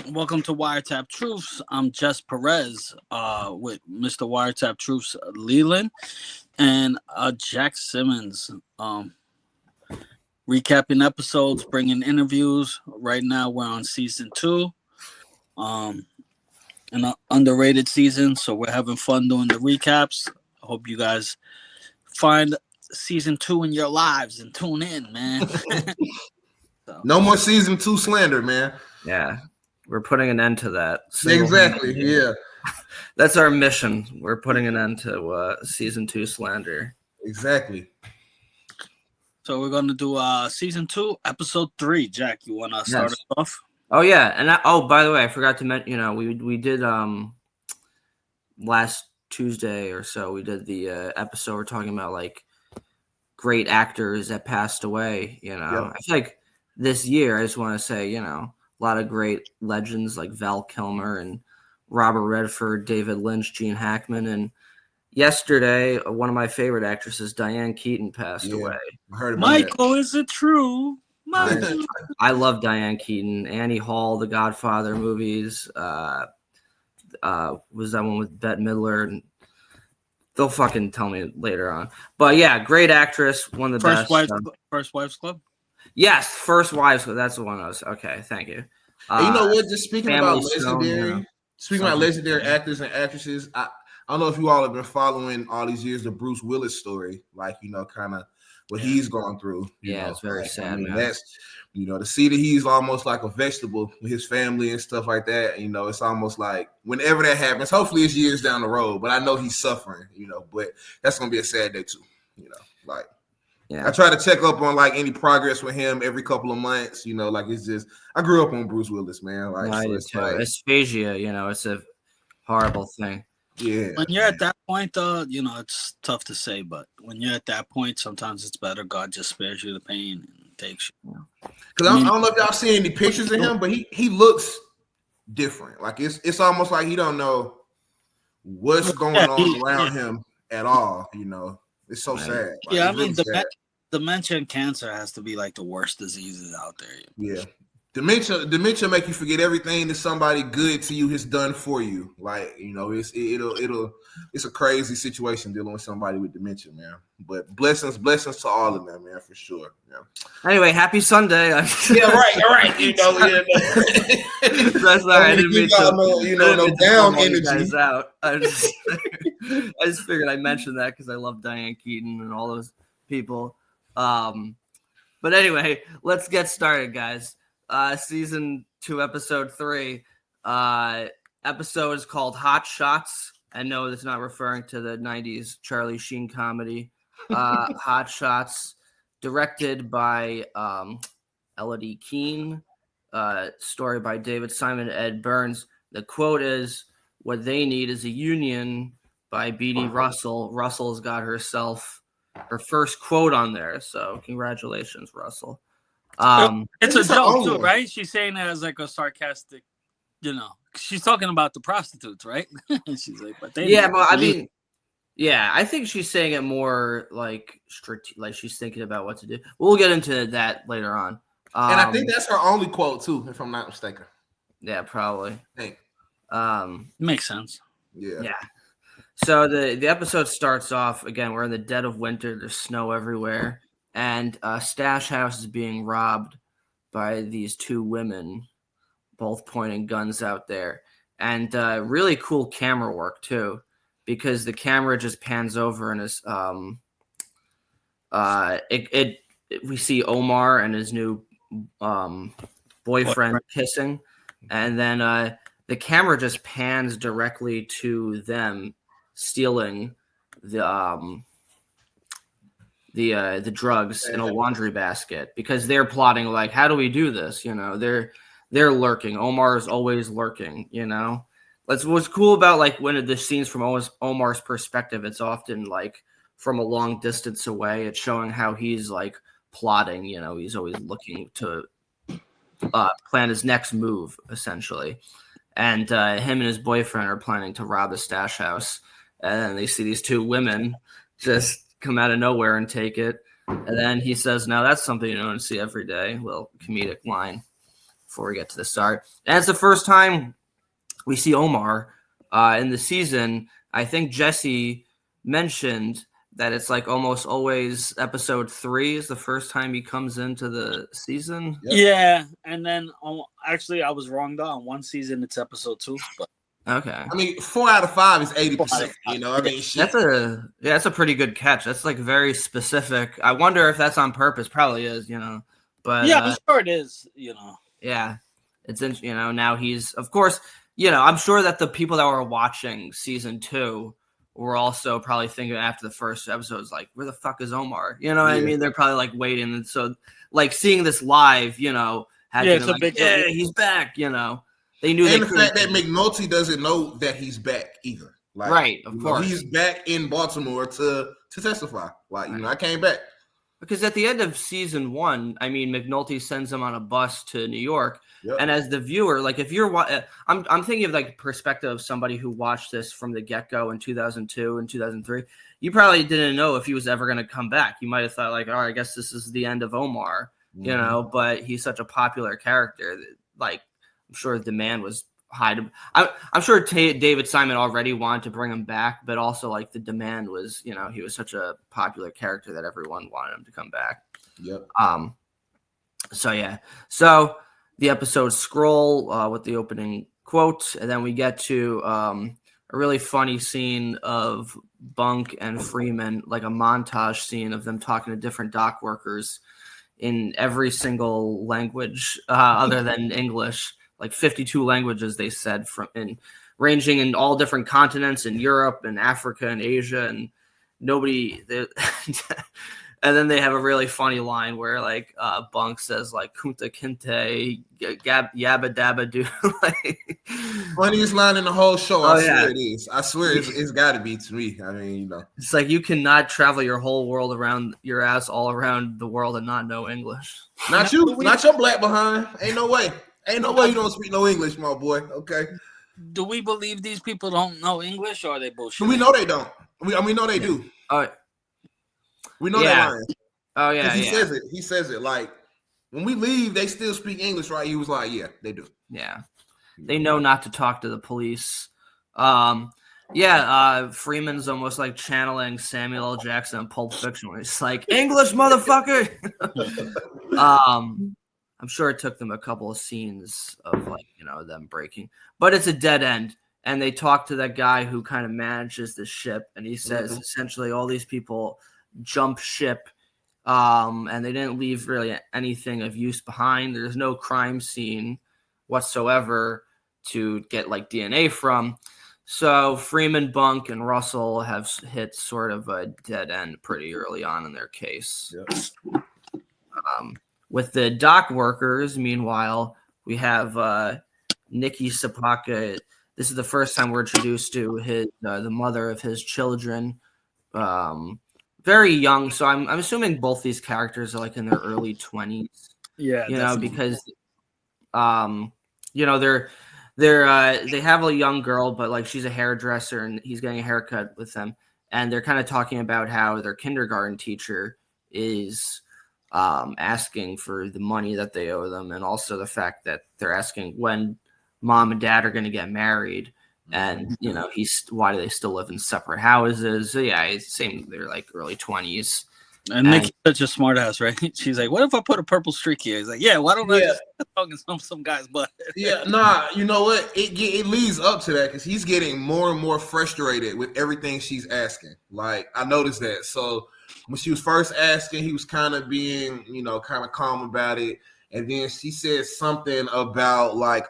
Welcome to Wiretapped Truths. I'm Jess Perez with Mr. Wiretapped Truths Leland and Jack Simmons. Recapping episodes, bringing interviews. Right now we're on season 2, an underrated season, so we're having fun doing the recaps. I hope you guys find season 2 in your lives and tune in, man. So. No more season 2 slander, man. Yeah, we're putting an end to that. Exactly, yeah. That's our mission. We're putting an end to season 2 slander. Exactly. So we're going to do season 2, episode 3. Jack, you want to start us off? Oh, yeah. And by the way, I forgot to mention, we did last Tuesday or so, we did the episode we're talking about, like, great actors that passed away, Yep. I feel like this year, I just want to say, a lot of great legends like Val Kilmer and Robert Redford, David Lynch, Gene Hackman, and yesterday, one of my favorite actresses, Diane Keaton, passed away. I heard about Michael, that. Is it true? I love Diane Keaton. Annie Hall, the Godfather movies. Was that one with Bette Midler? And they'll fucking tell me later on. But yeah, great actress, one of the best. First Wives Club? Yes, First Wives Club. That's the one I was. Okay, thank you. You know what? Just speaking about legendary actors and actresses, I don't know if you all have been following all these years the Bruce Willis story, like, kind of what he's gone through. It's very sad. That's, to see that he's almost like a vegetable with his family and stuff like that. It's almost like whenever that happens, hopefully it's years down the road, but I know he's suffering, but that's going to be a sad day too, I try to check up on like any progress with him every couple of months, it's just, I grew up on Bruce Willis, man. Asphasia, it's a horrible thing. Yeah. When you're at that point, though, it's tough to say, but when you're at that point, sometimes it's better God just spares you the pain and takes you. Because I don't know if y'all seen any pictures of him, but he looks different. Like it's almost like he don't know what's going on around him at all. It's so sad. Like, dementia and cancer has to be like the worst diseases out there. Yeah. Dementia make you forget everything that somebody good to you has done for you. Like, it's a crazy situation dealing with somebody with dementia, man. But blessings to all of them, man, for sure. Yeah. Anyway, happy Sunday. Right. That's all right. I didn't mean no down energy. Out. I just figured I'd mention that because I love Diane Keaton and all those people. But anyway, let's get started, guys. Season 2, episode 3. Episode is called Hot Shots. I know it's not referring to the 90s Charlie Sheen comedy. Hot Shots, directed by Elodie Keene. Story by David Simon and Ed Burns. The quote is, "What they need is a union," by Beadie Russell. Russell's got herself her first quote on there, so congratulations, Russell. It's a joke too, right? She's saying that as like a sarcastic, she's talking about the prostitutes, right? She's like, but they I think she's saying it more like she's thinking about what to do. We'll get into that later on. And I think that's her only quote too, if I'm not mistaken. Yeah, probably. Makes sense. Yeah. So the episode starts off again. We're in the dead of winter. There's snow everywhere. And a stash house is being robbed by these 2 women, both pointing guns out there. And really cool camera work, too, because the camera just pans over and is we see Omar and his new boyfriend kissing. And then the camera just pans directly to them stealing the drugs in a laundry basket, because they're plotting like, how do we do this? They're lurking. Omar's always lurking. That's what's cool about like when the scenes from Omar's perspective. It's often like from a long distance away. It's showing how he's like plotting. He's always looking to plan his next move, essentially. And him and his boyfriend are planning to rob a stash house, and then they see these 2 women just come out of nowhere and take it. And then he says, "Now that's something you don't see every day." Well, comedic line before we get to the start. And it's the first time we see Omar in the season. I think Jesse mentioned that it's like almost always episode 3 is the first time he comes into the season. Yep. Yeah, and then actually I was wrong though. On one season it's episode 2, but okay. I mean, 4 out of 5 is 80%. You know, I mean, shit. That's a pretty good catch. That's like very specific. I wonder if that's on purpose. Probably is, you know. But yeah, I'm sure it is. You know. Yeah, it's you know, now he's, of course, you know, I'm sure that the people that were watching season 2 were also probably thinking after the first episodes, like, where the fuck is Omar? You know what I mean? They're probably like waiting, and so like seeing this live, you know, it's a big he's back. You know. They knew, and the fact that McNulty doesn't know that he's back either. Like, right, of course, he's back in Baltimore to testify. Like, you know, I came back because at the end of season 1, I mean, McNulty sends him on a bus to New York, and as the viewer, like if you're, I'm thinking of like perspective of somebody who watched this from the get go in 2002 and 2003. You probably didn't know if he was ever going to come back. You might have thought like, oh, I guess this is the end of Omar, you know. But he's such a popular character that, like, I'm sure the demand was high. I'm sure David Simon already wanted to bring him back, but also like the demand was, you know, he was such a popular character that everyone wanted him to come back. Yep. So yeah. So the episode scroll with the opening quote, and then we get to a really funny scene of Bunk and Freamon, like a montage scene of them talking to different dock workers in every single language other than English. Like 52 languages, they said, ranging in all different continents in Europe and Africa and Asia, and nobody. And then they have a really funny line where like Bunk says like "kunta kinte yabba dabba do." Funniest line in the whole show. I swear it is. I swear it's got to be to me. I mean, you know, it's like you cannot travel your whole world around your ass all around the world and not know English. Not you, not your black behind. Ain't no way. Ain't no way you don't speak no English, my boy. Okay. Do we believe these people don't know English, or are they bullshit? We know they don't. We know they do. We know they're lying. Oh yeah. He says it. He says it. Like when we leave, they still speak English, right? He was like, "Yeah, they do." Yeah, they know not to talk to the police. Freeman's almost like channeling Samuel L. Jackson in Pulp Fiction, where he's like, "English, motherfucker." I'm sure it took them a couple of scenes of like, you know, them breaking, but it's a dead end. And they talk to that guy who kind of manages the ship, and he says essentially all these people jump ship, and they didn't leave really anything of use behind. There's no crime scene whatsoever to get like DNA from. So Freamon, Bunk, and Russell have hit sort of a dead end pretty early on in their case. Yep. With the dock workers, meanwhile, we have Nikki Sobotka. This is the first time we're introduced to his the mother of his children. Very young, so I'm assuming both these characters are like in their early 20s. Yeah, you know, because you know, they have a young girl, but like she's a hairdresser and he's getting a haircut with them, and they're kind of talking about how their kindergarten teacher is asking for the money that they owe them, and also the fact that they're asking when mom and dad are going to get married, and you know, why do they still live in separate houses? So yeah, it's same. They're like early 20s. And Nikki's such a smart ass, right? She's like, "What if I put a purple streak here?" He's like, "Yeah, why don't I just talking some guy's butt?" Yeah, nah, you know what? It leads up to that because he's getting more and more frustrated with everything she's asking. Like, I noticed that. So when she was first asking, he was kind of being, you know, kind of calm about it. And then she said something about like,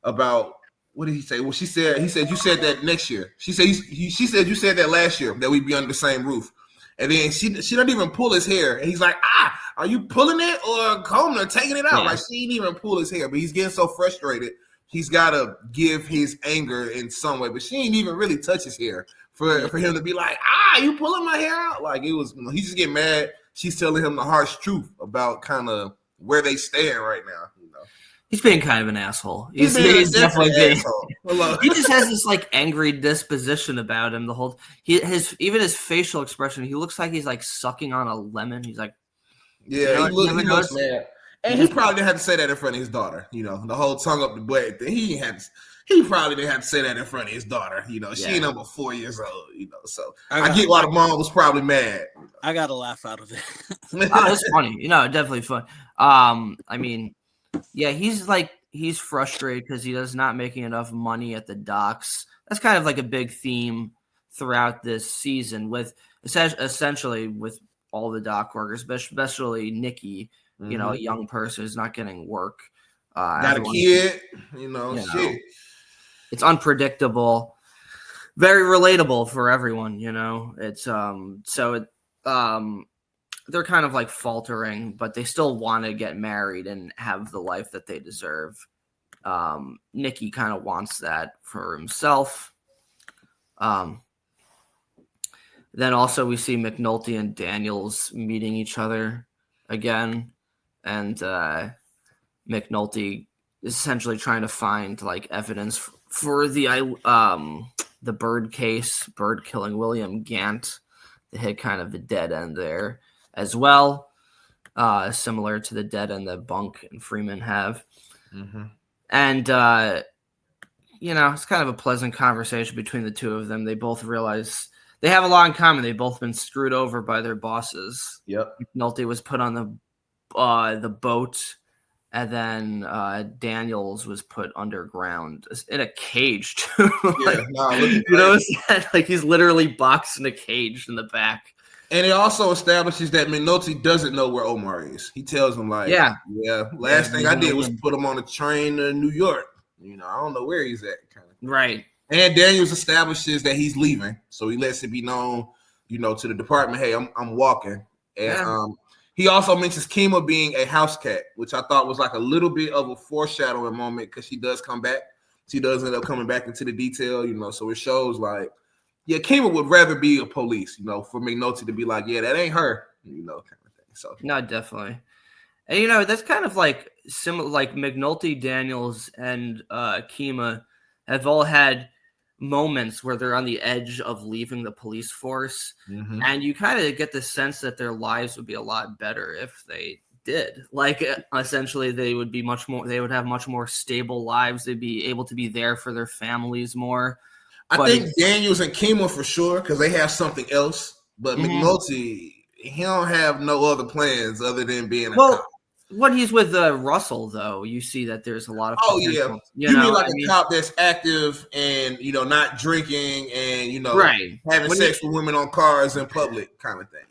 about what did he say? Well, he said, you said that next year. She said, she said, you said that last year that we'd be under the same roof. And then she doesn't even pull his hair. And he's like, are you pulling it or combing or taking it out? Yeah. Like, she didn't even pull his hair, but he's getting so frustrated. He's got to give his anger in some way, but she ain't even really touch his hair for him to be like, you pulling my hair out? Like, it was, you know, he's just getting mad. She's telling him the harsh truth about kind of where they stand right now. You know, he's being kind of an asshole. He's definitely being. He just has this like angry disposition about him. The whole even his facial expression. He looks like he's like sucking on a lemon. He's like, yeah, he looks mad. And he probably didn't have to say that in front of his daughter. You know, the whole tongue up the butt thing. He probably didn't have to say that in front of his daughter. You know, she ain't number 4 years old. You know, so I get why the mom was probably mad. I got a laugh out of it. Oh, it's funny. You know, definitely fun. I mean, yeah, he's frustrated because he is not making enough money at the docks. That's kind of like a big theme throughout this season, with essentially with all the dock workers, especially Nikki. You know, a young person who's not getting work. Got a kid, you know, shit. It's unpredictable, very relatable for everyone. You know, it's they're kind of like faltering, but they still want to get married and have the life that they deserve. Nikki kind of wants that for himself. Then also we see McNulty and Daniels meeting each other again, and McNulty is essentially trying to find like evidence for the bird case, bird killing William Gant. They hit kind of a dead end there as well, similar to the dead end that Bunk and Freamon have. And you know, it's kind of a pleasant conversation between the two of them. They both realize they have a lot in common. They've both been screwed over by their bosses. Yep. McNulty was put on the boat, and then Daniels was put underground in a cage too. Like, you know, like he's literally boxed in a cage in the back. And it also establishes that McNulty doesn't know where Omar is. He tells him, like, last thing I did was put him on a train to New York. You know, I don't know where he's at. Kind of. Right. And Daniels establishes that he's leaving. So he lets it be known, you know, to the department, hey, I'm walking. And he also mentions Kima being a house cat, which I thought was like a little bit of a foreshadowing moment because she does come back. She does end up coming back into the detail, you know, so it shows like, yeah, Kima would rather be a police, you know, for McNulty to be like, yeah, that ain't her, you know, kind of thing. So no, definitely. And you know, that's kind of like similar, like McNulty, Daniels, and Kima have all had moments where they're on the edge of leaving the police force, and you kind of get the sense that their lives would be a lot better if they did. Like, essentially, they would have much more stable lives. They'd be able to be there for their families more. I think Daniels and Kima for sure, because they have something else. But McNulty, he don't have no other plans other than being a cop. When he's with Russell, though, you see that there's a lot of potential. You mean like a cop that's active and, you know, not drinking and, you know, having sex with women on cars in public kind of thing.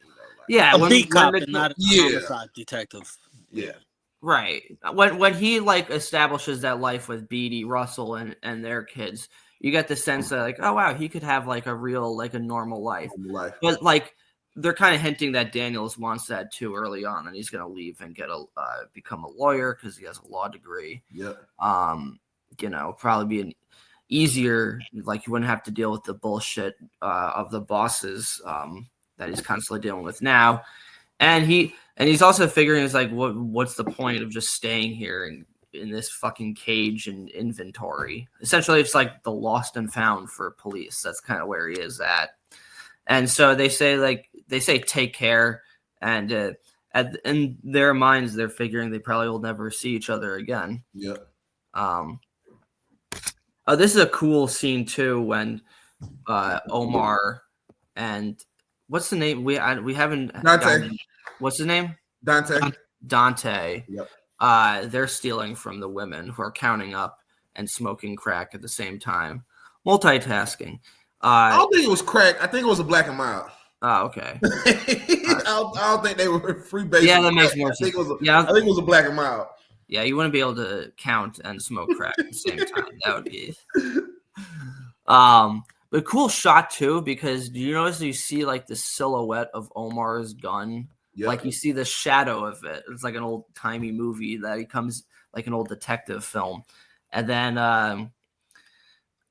You know, like, a beat cop and not a homicide detective. Yeah. Right. When he like establishes that life with Beadie, Russell, and their kids, you get the sense that like, oh wow, he could have like a real, like a normal life. But like they're kind of hinting that Daniels wants that too early on, and he's gonna leave and get become a lawyer because he has a law degree. Yep. You know, probably be an easier, like you wouldn't have to deal with the bullshit of the bosses that he's constantly dealing with now. And he's also figuring, is like, what's the point of just staying here and in this fucking cage and inventory? Essentially, it's like the lost and found for police. That's kind of where he is at. And so they say take care, and in their minds, they're figuring they probably will never see each other again. Yeah. This is a cool scene too when Omar and what's the name? We haven't Dante. What's his name? Dante. Yep. They're stealing from the women who are counting up and smoking crack at the same time, multitasking. I don't think it was crack. I think it was a Black and Mild. Oh, okay. I don't think they were free base. Yeah, that makes more sense. I think it was a Black and Mild. Yeah, you wouldn't be able to count and smoke crack at the same time. That would be. But cool shot too, because do you notice you see like the silhouette of Omar's gun? Yep. Like you see the shadow of it. It's like an old timey movie that he comes like an old detective film, and then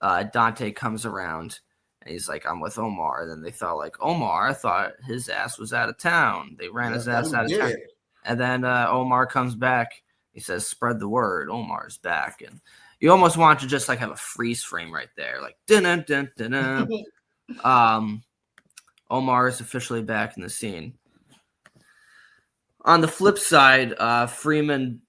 Dante comes around and he's like, "I'm with Omar." And then they thought like Omar, I thought his ass was out of town. They ran his ass out of town, and then Omar comes back. He says, "Spread the word. Omar's back." And you almost want to just like have a freeze frame right there, like dun dun dun dun. Omar is officially back in the scene. On the flip side, Freeman,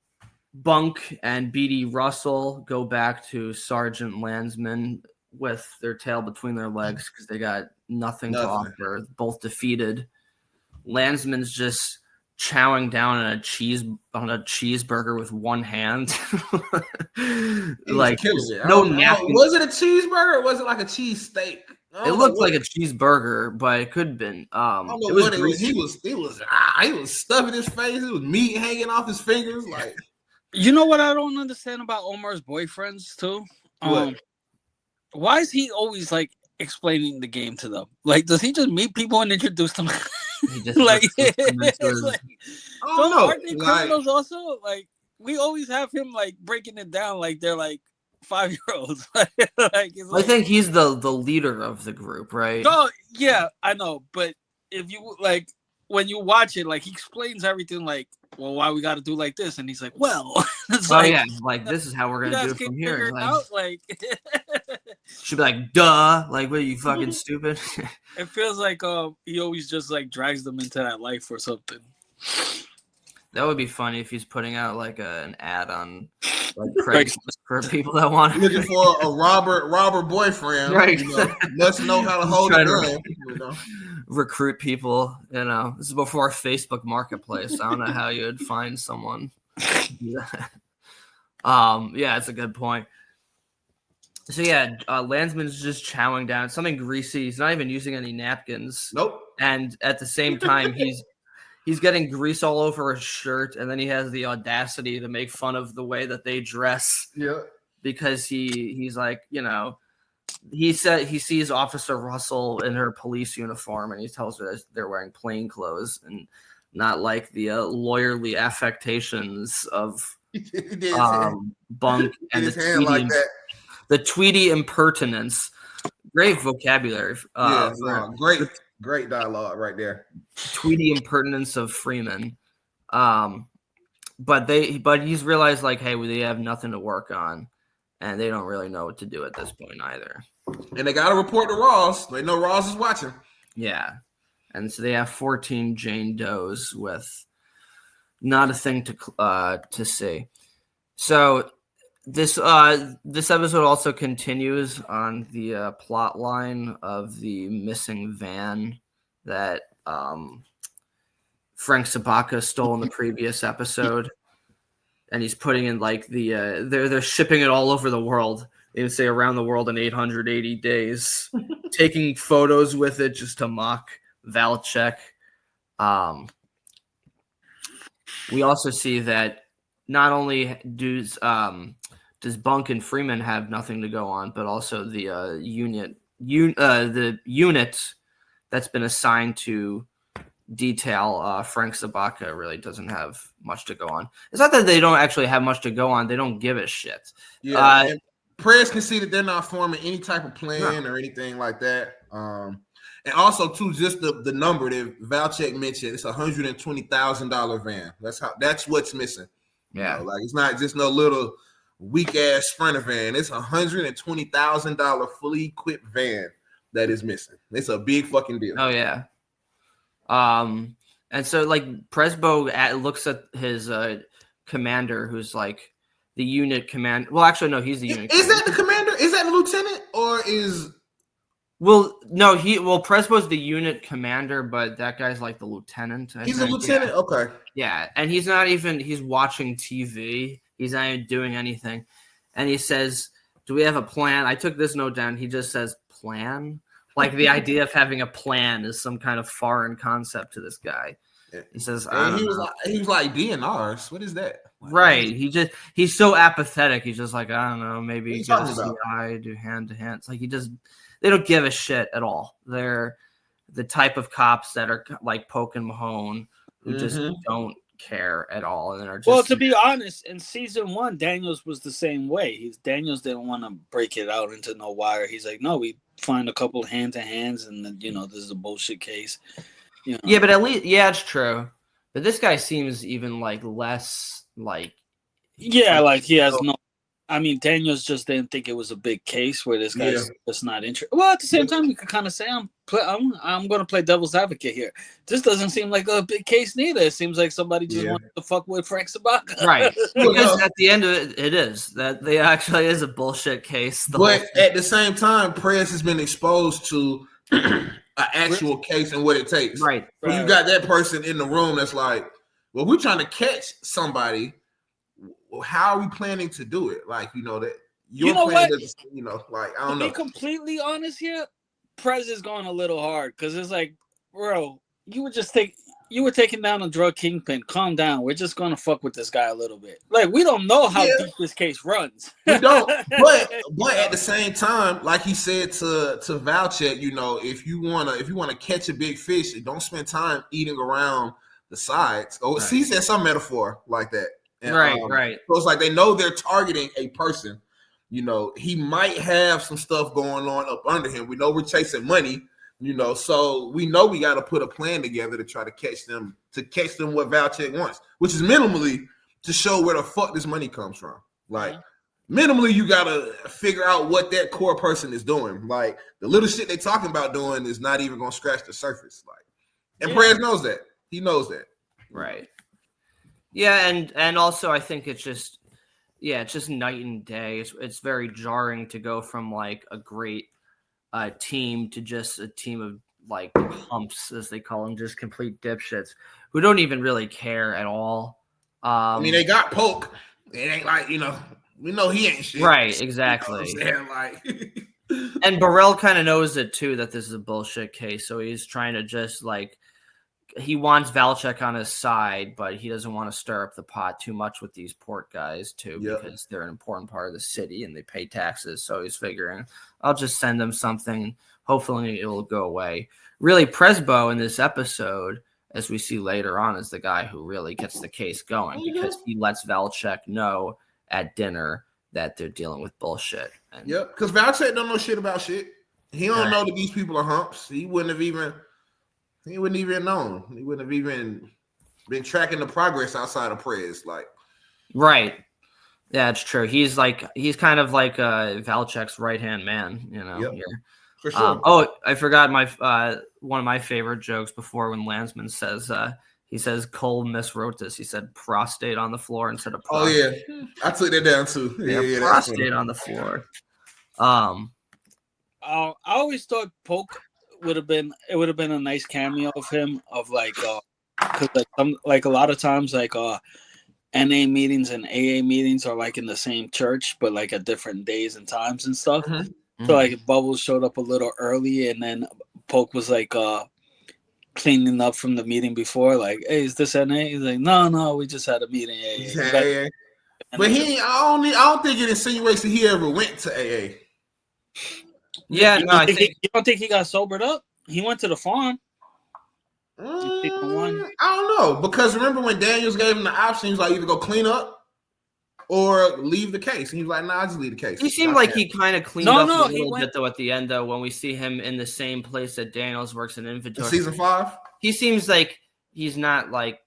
Bunk, and Beadie Russell go back to Sergeant Landsman with their tail between their legs because they got nothing to offer. Both defeated. Landsman's just chowing down on a cheeseburger with one hand. Like no napkin. Was it a cheeseburger or was it like a cheese steak? It looked like a cheeseburger, but it could have been. I don't know what it was. He was stuffing his face. It was meat hanging off his fingers. Like, you know what I don't understand about Omar's boyfriends too? Why is he always like explaining the game to them? Like, does he just meet people and introduce them? Like, aren't they criminals also? Like, we always have him like breaking it down like they're like 5-year-olds. I think he's the leader of the group, right? No, yeah, I know, but if you like when you watch it, like he explains everything, like, well, why we got to do like this, and he's like, well, it's like this is how we're gonna do it from here. Like, should be like, duh, like, what are you fucking stupid? It feels like he always just like drags them into that life or something. That would be funny if he's putting out like an ad on like Craigslist for people that want looking for a robber boyfriend. Right. You know, must know how to hold a gun. You know? Recruit people. You know, this is before Facebook Marketplace. I don't know how you'd find someone. Yeah, it's a good point. So yeah, Landsman's just chowing down something greasy. He's not even using any napkins. Nope. And at the same time, he's getting grease all over his shirt, and then he has the audacity to make fun of the way that they dress. Yeah. Because he's like, you know, he said he sees Officer Russell in her police uniform, and he tells her that they're wearing plain clothes and not like the lawyerly affectations of Bunk and the Tweety impertinence. Great vocabulary. Great dialogue right there. Tweety impertinence of Freeman. But he's realized like, hey, they have nothing to work on, and they don't really know what to do at this point either. And they got to report to Ross. They know Ross is watching. Yeah, and so they have 14 Jane Does with not a thing to see. So this episode also continues on the plot line of the missing van that Frank Sobotka stole in the previous episode, and he's putting in like they're shipping it all over the world. They would say around the world in 880 days, taking photos with it just to mock Valchek. We also see that not only does Bunk and Freamon have nothing to go on, but also the unit that's been assigned to detail Frank Sobotka really doesn't have much to go on. It's not that they don't actually have much to go on; they don't give a shit. Yeah, press can see that they're not forming any type of plan or anything like that. And also, too, just the number that Valchek mentioned, it's $120,000 van. That's what's missing. Yeah, you know, like it's not just no little weak ass Sprinter van. It's $120,000 fully equipped van that is missing. It's a big fucking deal. Oh yeah. And so like Presbo looks at his commander, who's like the unit commander. Well, actually, no, he's the unit. Is that the commander? Is that the lieutenant or is? Well, no, Presbo's the unit commander, but that guy's like the lieutenant. He's a lieutenant? Yeah. Okay. Yeah, and he's watching TV. He's not even doing anything. And he says, do we have a plan? I took this note down. He just says plan. Like the idea of having a plan is some kind of foreign concept to this guy. He says, he was like DNRs. What is that? Right. He's so apathetic. He's just like, I don't know, maybe get a CI, do hand to hand. It's like they don't give a shit at all. They're the type of cops that are like Poke and Mahone who just don't care at all. And are just, well, to be honest, in season 1, Daniels was the same way. Daniels didn't want to break it out into no wire. He's like, no, we find a couple hand to hands, and then this is a bullshit case. Yeah, but at least it's true. But this guy seems even like less like like he has no I mean, Daniels just didn't think it was a big case where this guy's Yeah. just not interested. Well, at the same time, you could kind of say I'm going to play devil's advocate here. This doesn't seem like a big case neither. It seems like somebody just wanted to fuck with Frank Sobotka. Right. Because at the end of it, it is. That they actually is a bullshit case. But at the same time, Prez has been exposed to an actual case and what it takes. Right. So you got that person in the room that's like, well, we're trying to catch somebody. Well, how are we planning to do it? Like, that your plan is, like, I don't know. To be completely honest here, Prez is going a little hard because it's like, bro, you were taking down a drug kingpin. Calm down. We're just gonna fuck with this guy a little bit. Like, we don't know how deep this case runs. We don't. But at the same time, like he said to Valchek, if you wanna catch a big fish, don't spend time eating around the sides. Oh, he said some metaphor like that. And, right. So it's like they know they're targeting a person. He might have some stuff going on up under him. We know we're chasing money. So we know we got to put a plan together to try to catch them what Valchek wants, which is minimally to show where the fuck this money comes from. Like, minimally, you got to figure out what that core person is doing. Like, the little shit they talking about doing is not even going to scratch the surface. Like, and Prez knows that. He knows that. Right. Yeah, and also I think it's just night and day. It's very jarring to go from like a great team to just a team of like humps, as they call them, just complete dipshits who don't even really care at all. I mean, they got Polk. It ain't like, we know he ain't shit. Right, exactly. Like, and Burrell kind of knows it too, that this is a bullshit case. So he's trying to just like, he wants Valchek on his side, but he doesn't want to stir up the pot too much with these port guys too, because they're an important part of the city and they pay taxes. So he's figuring, I'll just send them something. Hopefully it will go away. Really, Presbo in this episode, as we see later on, is the guy who really gets the case going because he lets Valchek know at dinner that they're dealing with bullshit. And, because Valchek don't know shit about shit. He don't know that these people are humps. He wouldn't have even known. He wouldn't have even been tracking the progress outside of Prez. Like, right. Yeah, it's true. He's kind of like Valchek's right-hand man, here. For sure. I forgot one of my favorite jokes before when Landsman says he says Cole miswrote this. He said prostate on the floor instead of prostate. Oh yeah. I took that down too. Yeah, prostate on the floor. I always thought Polk would have been a nice cameo of him, of like because like a lot of times like NA meetings and AA meetings are like in the same church but like at different days and times and stuff. So like Bubbles showed up a little early and then Polk was like cleaning up from the meeting before, like, hey, is this NA? He's like, no, we just had a meeting. AA. But I don't think it insinuates that he ever went to AA. Yeah, no, you don't think he got sobered up? He went to the farm. I don't know, because remember when Daniels gave him the option, he was like, either go clean up or leave the case. And he was like, nah, I just leave the case. He seemed like he kind of cleaned up a little bit though at the end, though, when we see him in the same place that Daniels works in inventory. Season 5? He seems like he's not like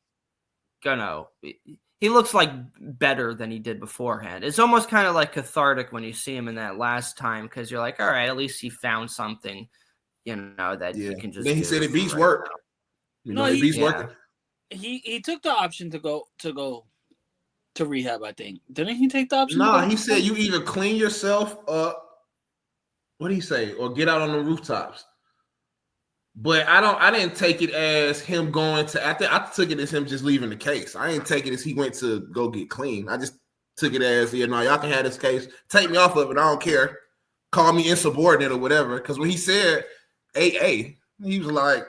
he looks like better than he did beforehand. It's almost kind of like cathartic when you see him in that last time, because you're like, all right, at least he found something, that he can just. Then he said it beats work. It beats working. He took the option to go to rehab. I think didn't he take the option? No, he said you either clean yourself up. What did he say? Or get out on the rooftops. But I didn't take it as him going to. I took it as him just leaving the case. I didn't take it as he went to go get clean. I just took it as, y'all can have this case. Take me off of it. I don't care. Call me insubordinate or whatever. Because when he said AA, he was like,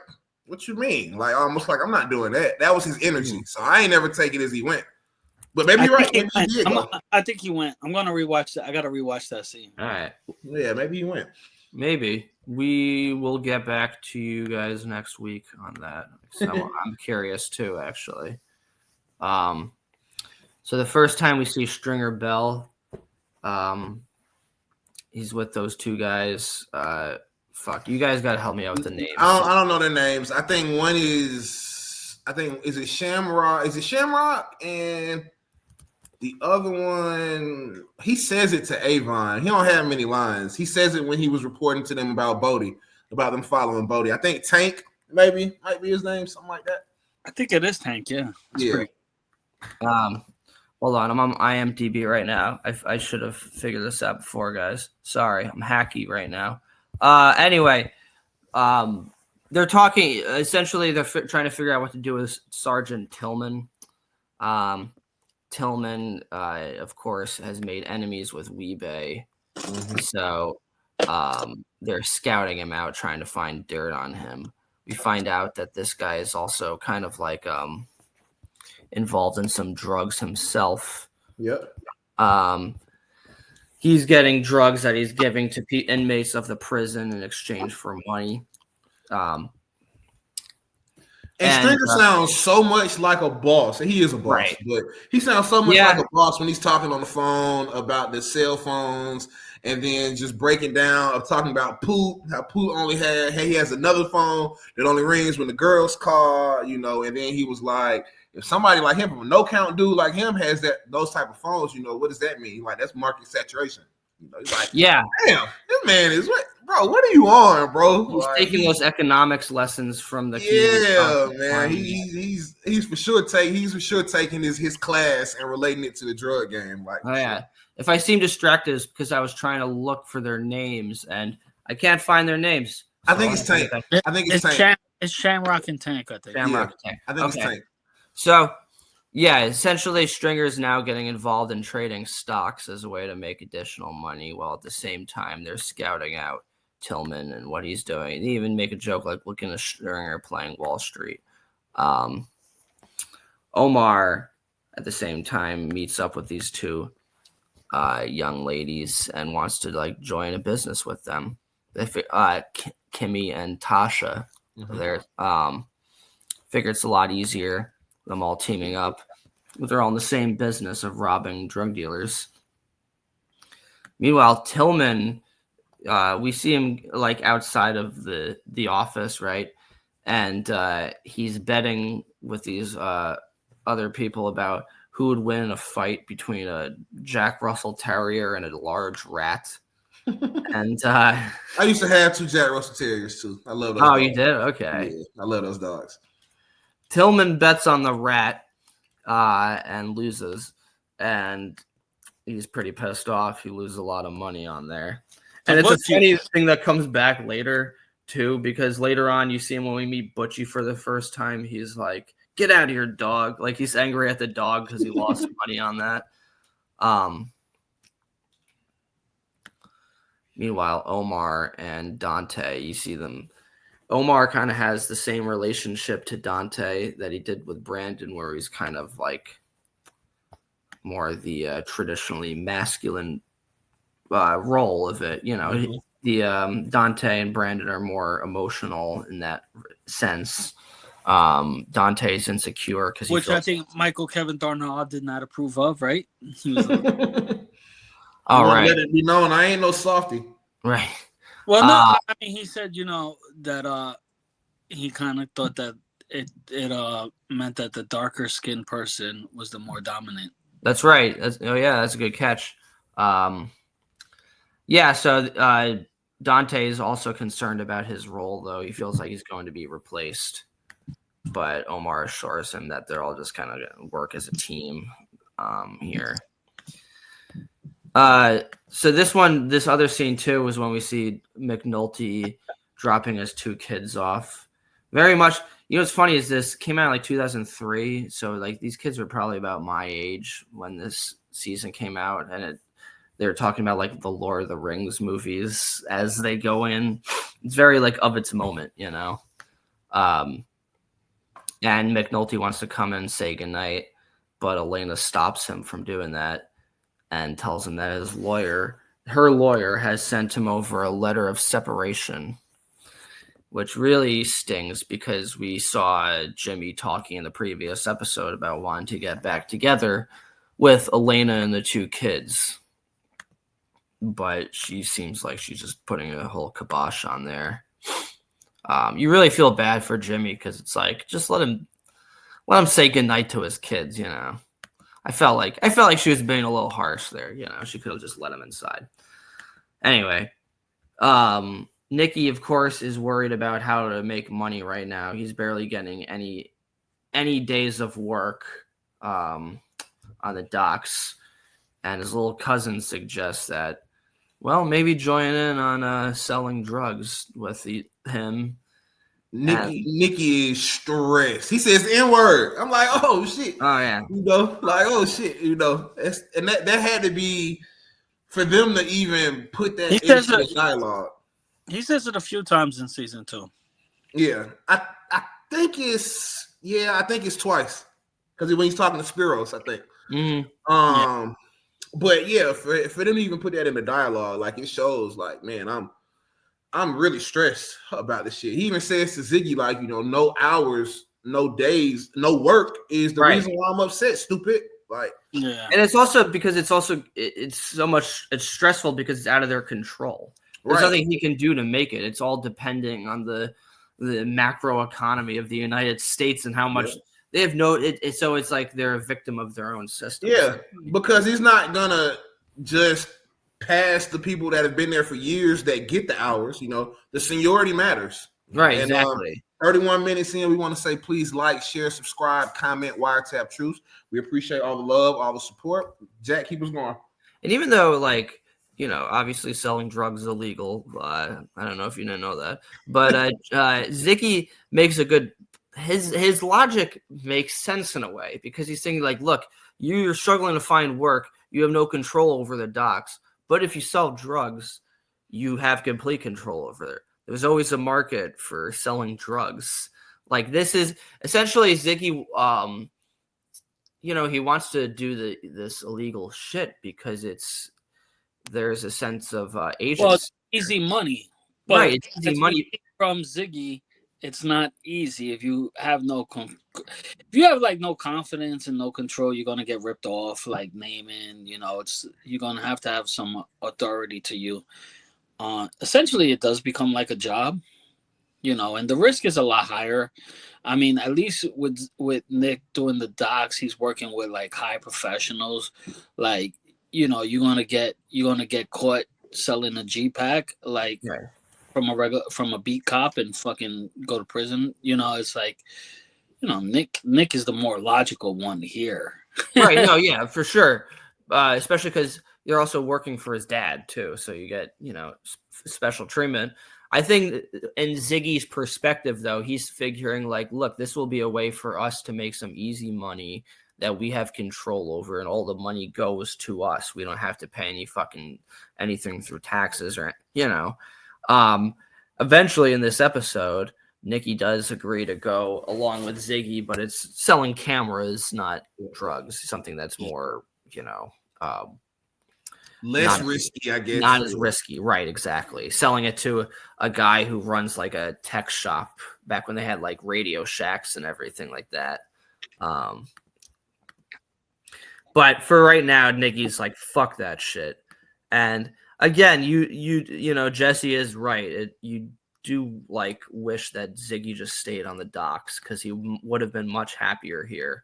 "What you mean?" Like almost like I'm not doing that. That was his energy. So I ain't never take it as he went. But maybe you're right. I think he went. I'm gonna rewatch that. I gotta rewatch that scene. All right. Yeah, maybe he went. Maybe. We will get back to you guys next week on that. So I'm curious too, actually. So the first time we see Stringer Bell, he's with those two guys. You guys got to help me out with the names. I don't know their names. I think one is it Shamrock? Is it Shamrock? And The other one, he says it to Avon. He don't have many lines. He says it when he was reporting to them about Bodie, about them following Bodie. I think Tank might be his name, something like that. I think it is Tank. Yeah. Pretty. Hold on, I'm on IMDb right now. I should have figured this out before, guys. Sorry, I'm hacky right now. Anyway, they're talking. Essentially, they're trying to figure out what to do with Sergeant Tillman. Tillman, of course, has made enemies with Weebay. So they're scouting him out, trying to find dirt on him. We find out that this guy is also kind of like involved in some drugs himself. Yep. He's getting drugs that he's giving to inmates of the prison in exchange for money. And Stringer sounds so much like a boss. He is a boss, right. But he sounds so much like a boss when he's talking on the phone about the cell phones, and then just breaking down of talking about Poot, how Poot only he has another phone that only rings when the girls call, and then he was like, if somebody like him, from a no count dude like him has those type of phones, what does that mean? Like, that's market saturation. He's like, yeah, damn, this man is bro, what are you on, bro? He's taking those economics lessons from the man. He's for sure taking his class and relating it to the drug game. Like, if I seem distracted, it's because I was trying to look for their names and I can't find their names. So I think it's Tank. I think it's Tank. It's Shamrock and Tank. I think. Shamrock and Tank. I think it's Tank. So, essentially, Stringer is now getting involved in trading stocks as a way to make additional money, while at the same time they're scouting out Tillman and what he's doing. They even make a joke like looking at Stringer playing Wall Street. Omar, at the same time, meets up with these two young ladies and wants to join a business with them. Kimmy and Tasha. They're figure it's a lot easier. Them all teaming up. They're all in the same business of robbing drug dealers. Meanwhile, Tillman, we see him outside of the office, right? And he's betting with these other people about who would win a fight between a Jack Russell Terrier and a large rat. And I used to have 2 Jack Russell Terriers too. I love those. Oh, dogs. you did? Okay. Yeah, I love those dogs. Tillman bets on the rat and loses, and he's pretty pissed off. He loses a lot of money on there. And it's a funny thing that comes back later, too, because later on you see him when we meet Butchie for the first time. He's like, get out of here, dog. He's angry at the dog because he lost money on that. Meanwhile, Omar and Dante, you see them. Omar kind of has the same relationship to Dante that he did with Brandon, where he's kind of more the traditionally masculine role of it. The Dante and Brandon are more emotional in that sense. Dante's insecure because I think Michael Kevin Darnall did not approve of, right? He was all right. Let it be known, I ain't no softy. Right. Well, no, I mean, he said, that he kind of thought that it meant that the darker skinned person was the more dominant. That's right. That's a good catch. So Dante is also concerned about his role, though. He feels like he's going to be replaced. But Omar assures him that they're all just kind of going to work as a team here. So this other scene too was when we see McNulty dropping his 2 kids off. Very much, what's funny is this came out in 2003, so these kids were probably about my age when this season came out, and they were talking about the Lord of the Rings movies as they go in. It's very of its moment, And McNulty wants to come in and say goodnight, but Elena stops him from doing that and tells him that her lawyer has sent him over a letter of separation, which really stings because we saw Jimmy talking in the previous episode about wanting to get back together with Elena and the 2 kids. But she seems like she's just putting a whole kibosh on there. You really feel bad for Jimmy because it's just let him say goodnight to his kids, I felt like she was being a little harsh there. She could have just let him inside. Anyway, Nikki, of course, is worried about how to make money right now. He's barely getting any days of work on the docks, and his little cousin suggests that, well, maybe join in on selling drugs with him. Nikki is stressed. He says the N-word. I'm like, oh shit. Oh yeah. Oh shit. And that had to be for them to even put that into the dialogue. He says it a few times in season 2. Yeah, I think it's twice because when he's talking to Spiros, I think. Mm-hmm. But yeah, for them to even put that in the dialogue, like it shows, like, man, I'm really stressed about this shit. He even says to Ziggy, like, no hours, no days, no work is the reason why I'm upset, stupid. Like, yeah. And it's also because it's stressful because it's out of their control. There's nothing he can do to make it. It's all depending on the macro economy of the United States and how much they have so it's like they're a victim of their own system. Yeah, because he's not gonna just pass the people that have been there for years that get the hours. The seniority matters. Right, and, exactly. 31 minutes in, we want to say please like, share, subscribe, comment, Wiretap Truth. We appreciate all the love, all the support. Jack, keep us going. And even though, obviously selling drugs is illegal. I don't know if you didn't know that, but Ziggy makes a good. His logic makes sense in a way because he's saying, like, look, you're struggling to find work. You have no control over the docks, but if you sell drugs, you have complete control over it. There's always a market for selling drugs. Like, this is essentially Ziggy. He wants to do this illegal shit because there's a sense of agency. Well, it's easy money. Right, it's easy money. From Ziggy, it's not easy. If you have no confidence and no control, you're gonna get ripped off, like naming. You're gonna have to have some authority to you. Essentially, it does become like a job, and the risk is a lot higher. I mean, at least with Nick doing the docs, he's working with like high professionals. Like, you're gonna get caught selling a G-Pack, like from a beat cop and fucking go to prison. It's like, Nick is the more logical one here. Right? No, yeah, for sure. Especially because you're also working for his dad too, so you get special treatment. I think in Ziggy's perspective, though, he's figuring like, look, this will be a way for us to make some easy money that we have control over, and all the money goes to us. We don't have to pay anything through taxes or Eventually in this episode, Nikki does agree to go along with Ziggy, but it's selling cameras, not drugs. Something that's more, less risky, I guess. Not as risky, right? Exactly. Selling it to a guy who runs like a tech shop back when they had like Radio Shacks and everything like that. But for right now, Nikki's like, fuck that shit. And again, Jesse is right. You do like wish that Ziggy just stayed on the docks because he would have been much happier here.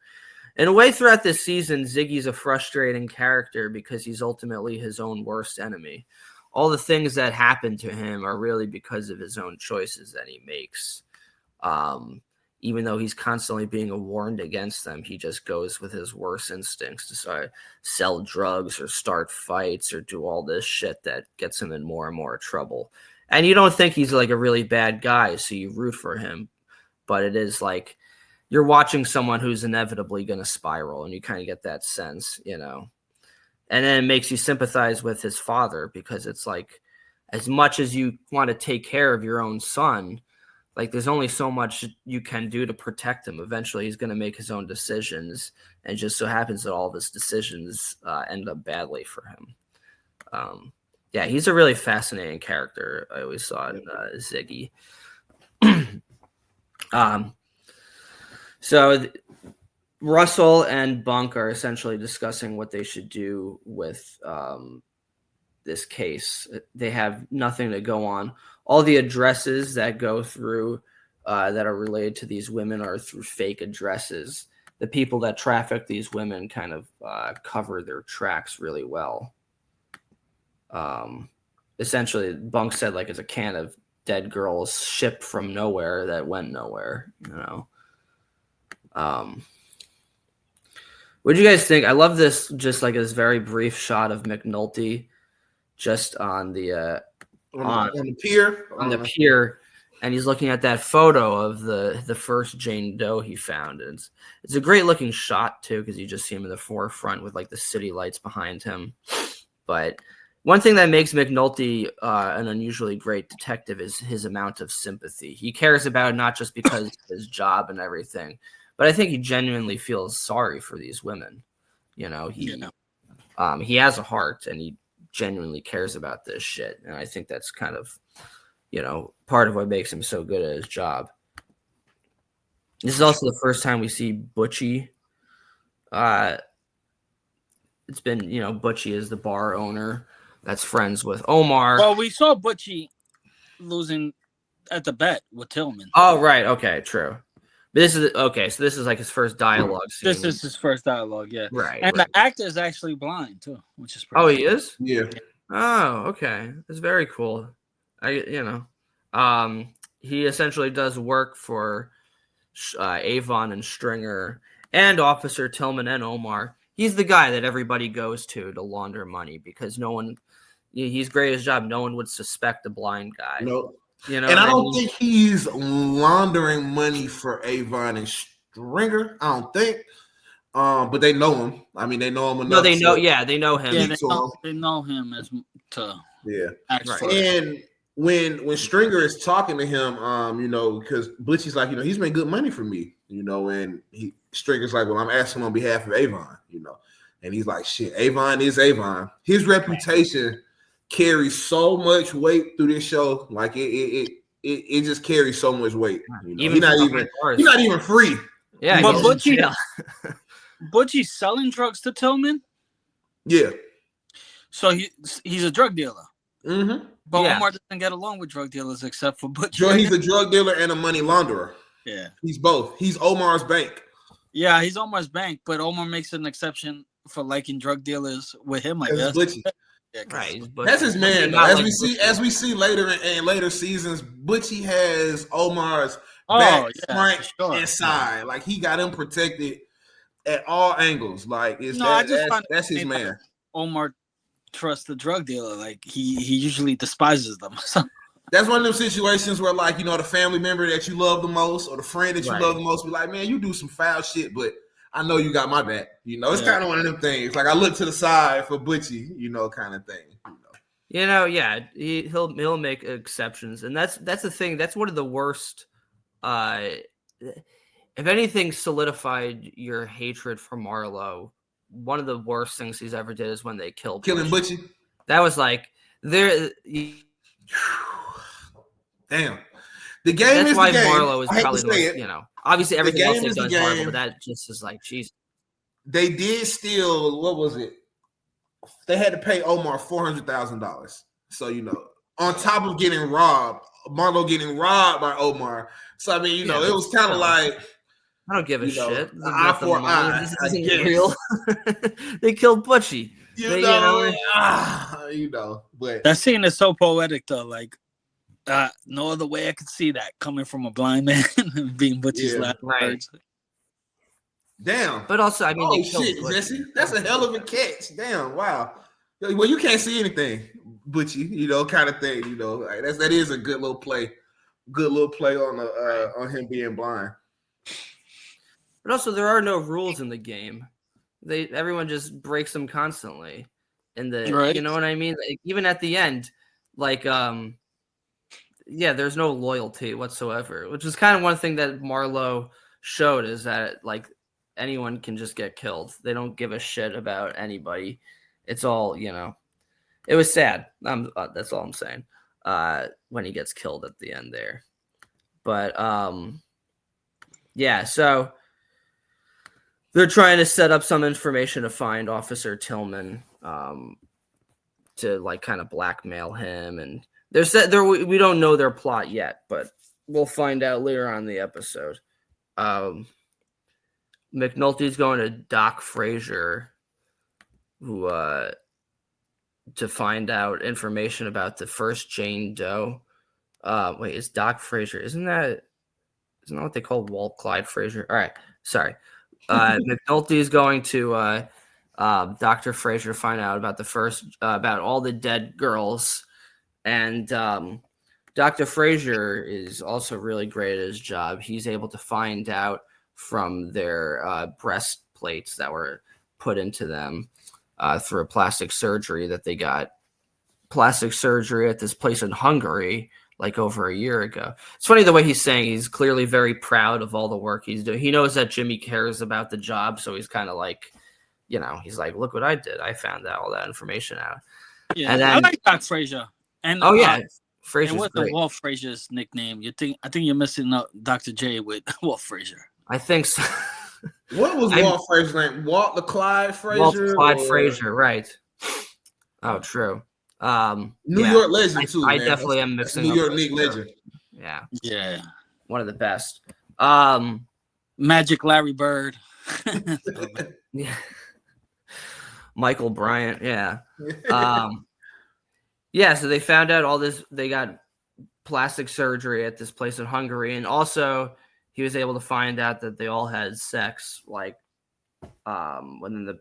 In a way, throughout this season, Ziggy's a frustrating character because he's ultimately his own worst enemy. All the things that happen to him are really because of his own choices that he makes. Even though he's constantly being warned against them, he just goes with his worst instincts to sell drugs or start fights or do all this shit that gets him in more and more trouble. And you don't think he's like a really bad guy, so you root for him. But it is like you're watching someone who's inevitably going to spiral, and you kind of get that sense, And then it makes you sympathize with his father because it's like, as much as you want to take care of your own son, like there's only so much you can do to protect him. Eventually, he's going to make his own decisions, and it just so happens that all of his decisions end up badly for him. Yeah, he's a really fascinating character. I always saw in Ziggy. So Russell and Bunk are essentially discussing what they should do with this case. They have nothing to go on. All the addresses that go through that are related to these women are through fake addresses. the people that traffic these women kind of cover their tracks really well. Essentially, Bunk said like it's a can of dead girls shipped from nowhere that went nowhere. What do you guys think? I love this, just like this very brief shot of McNulty just on the pier. On the pier, and he's looking at that photo of the first Jane Doe he found. And it's a great looking shot too, because you just see him in the forefront with like the city lights behind him. But one thing that makes McNulty an unusually great detective is his amount of sympathy. He cares about it not just because of his job and everything, but I think he genuinely feels sorry for these women. He has a heart, and he genuinely cares about this shit. And I think that's kind of, part of what makes him so good at his job. This is also the first time we see Butchie. It's been, Butchie is the bar owner that's friends with Omar. Well, we saw Butchie losing at the bet with Tillman. Oh, right. Okay, true. But this is okay. So this is like his first dialogue scene. This is his first dialogue, yeah. Right. And the actor is actually blind too, which is pretty cool. cool. He is? Yeah. Oh, okay. That's very cool. He essentially does work for Avon and Stringer and Officer Tillman and Omar. He's the guy that everybody goes to launder money, because he's great at his job. No one would suspect a blind guy. Nope. And I don't think he's laundering money for Avon and Stringer. I don't think. But they know him. I mean, they know him enough. No, they know. Yeah, they know him. Yeah, they know him as to. Yeah. Right. And when Stringer is talking to him, because Butchie's like, he's made good money for me, and Stringer's like, well, I'm asking on behalf of Avon, and he's like, shit, Avon is Avon. His reputation carries so much weight through this show, like it just carries so much weight. He's not even free. Yeah, but Butchie's selling drugs to Tillman. Yeah. So he's a drug dealer. Mm-hmm. But Omar doesn't get along with drug dealers except for Butchie. Sure, he's a drug dealer and a money launderer. Yeah. He's both. He's Omar's bank. Yeah, he's Omar's bank, but Omar makes an exception for liking drug dealers with him, I guess. Butchie. Yeah, right. That's his man. As we see later in later seasons, Butchie has Omar's back, front, and side. Like, he got him protected at all angles. Like, that's his man. Omar trusts the drug dealer. Like, he usually despises them. That's one of them situations where, like, the family member that you love the most or the friend that you love the most be like, man, you do some foul shit, but I know you got my back. It's kind of one of them things. Like, I look to the side for Butchie, kind of thing. He'll make exceptions, and that's the thing. That's one of the worst. If anything solidified your hatred for Marlowe, one of the worst things he's ever did is when they killing Butchie. That was like there. Damn. The game that's why the game. Marlowe is probably the most, obviously everything else they've done is horrible, but that just is like, jeez. They did steal, what was it? They had to pay Omar $400,000. So, on top of getting robbed, Marlowe getting robbed by Omar. So, I mean, it was kind of like, I don't give a shit. Eye for eye. This isn't real. They killed Butchie. But that scene is so poetic, though. Like, no other way I could see that coming from a blind man and being Butchie's last words. Damn. But also, I mean, they killed shit, Butchie. Jesse. That's a hell of a catch. Damn, wow. Well, you can't see anything, Butchie, kind of thing, like that is a good little play. Good little play on him being blind. But also, there are no rules in the game. Everyone just breaks them constantly. And you know what I mean? Like, even at the end, like, there's no loyalty whatsoever, which is kind of one thing that Marlowe showed, is that like anyone can just get killed. They don't give a shit about anybody. It's all, it was sad. That's all I'm saying. When he gets killed at the end there. But so they're trying to set up some information to find Officer Tillman to like kind of blackmail him, and we don't know their plot yet, but we'll find out later on in the episode. McNulty's going to Doc Frazier, who to find out information about the first Jane Doe. Wait, is Doc Frazier? Isn't that what they call Walt Clyde Frazier? All right, sorry. McNulty is going to Dr. Frazier to find out about the first about all the dead girls, and Dr. Frazier is also really great at his job. He's able to find out from their breastplates that were put into them through a plastic surgery that they got plastic surgery at this place in Hungary like over a year ago. It's funny the way he's saying he's clearly very proud of all the work he's doing. He knows that Jimmy cares about the job, so he's kind of like, he's like, look what I did. I found all that information out. Yeah, and then, I like Doc Frazier. And Frazier's and what's great. the Walt Frazier's nickname? I think you're missing Dr. J with Walt Frazier. I think so. What was Walt Frazier's name? Walt the Clyde Frazier? Walt Clyde Frazier, right. Oh, true. New York legend, too. I man. definitely am mixing New up York League legend. Yeah. Yeah. One of the best. Magic Larry Bird. Yeah. Michael Bryant, yeah. So they found out all this. They got plastic surgery at this place in Hungary, and also he was able to find out that they all had sex like within the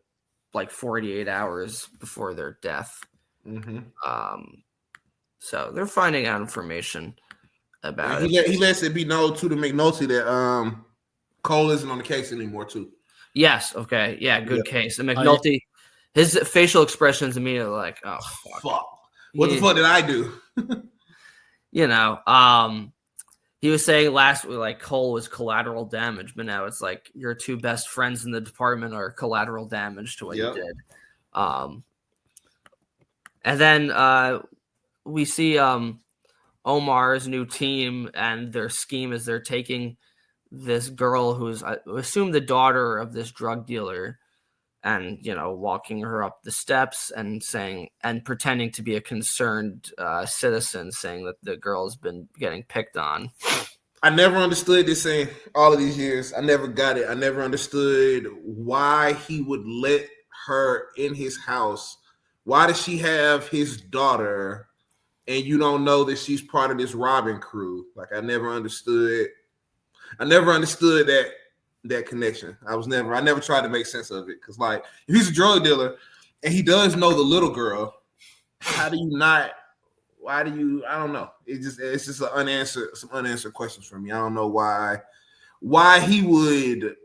48 hours before their death. Mm-hmm. So they're finding out information about it. He lets it be known to the McNulty that Cole isn't on the case anymore too. Yes. Okay. Yeah. Good case. And McNulty, his facial expressions immediately like, oh fuck. What the fuck did I do? He was saying last week like Cole was collateral damage, but now it's like your two best friends in the department are collateral damage to what you did. And then we see Omar's new team and their scheme is they're taking this girl who's I assume the daughter of this drug dealer and walking her up the steps and saying and pretending to be a concerned citizen, saying that the girl's been getting picked on. I never understood this in all of these years. I never got it. I never understood why he would let her in his house. Why does she have his daughter and you don't know that she's part of this robbing crew? Like I never understood that connection. I never tried to make sense of it. Because like if he's a drug dealer and he does know the little girl, why do you I don't know. It's just some unanswered questions for me. I don't know why he would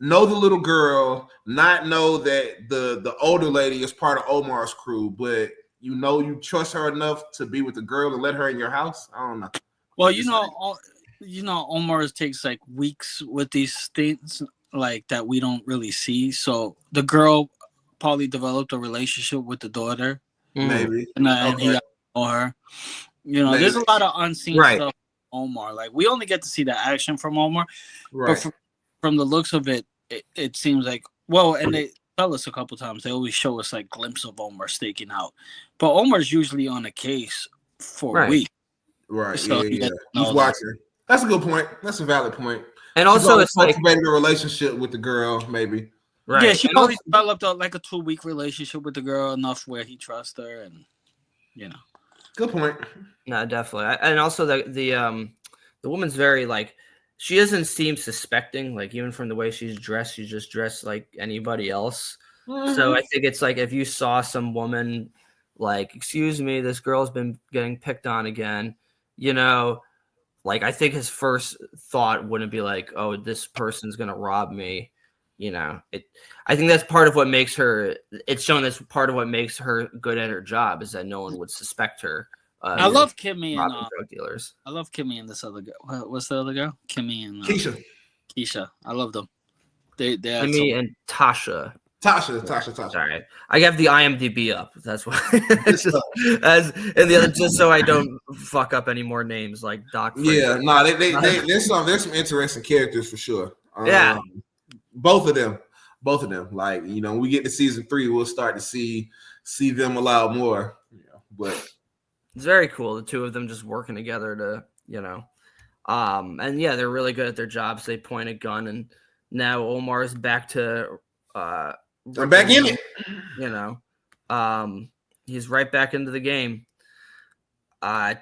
know the little girl, not know that the older lady is part of Omar's crew, but you trust her enough to be with the girl and let her in your house. I don't know. Well, Omar takes like weeks with these things like that we don't really see. So the girl probably developed a relationship with the daughter, maybe, and he got to know her. Maybe. There's a lot of unseen stuff. With Omar, like we only get to see the action from Omar, but from the looks of it, it seems like and they tell us a couple times. They always show us like glimpse of Omar staking out, but Omar's usually on a case for a week. Right. So He's watching. That's a good point. That's a valid point. And also, it's like cultivated a relationship with the girl, maybe. Right. Yeah, she probably developed a 2-week relationship with the girl enough where he trusts her, and Good point. No, definitely. And also the woman's very like she doesn't seem suspecting. Like even from the way she's just dressed like anybody else. Mm-hmm. So I think it's like if you saw some woman like, excuse me, this girl's been getting picked on again. Like I think his first thought wouldn't be like, oh, this person's gonna rob me. I think that's part of what makes her. It's shown that's part of what makes her good at her job is that no one would suspect her. I love Kimmy and drug dealers. I love Kimmy and this other girl. What's the other girl? Kimmy and Keisha. I love them. They Kimmy and Tasha. Tasha. Sorry, I have the IMDb up. That's why. Just so I don't fuck up any more names like Doc. Yeah, there's some interesting characters for sure. Both of them. Like when we get to season 3, we'll start to see them a lot more. But it's very cool. The two of them just working together to and they're really good at their jobs. They point a gun and Now Omar's back to I'm back in it. You know, he's right back into the game.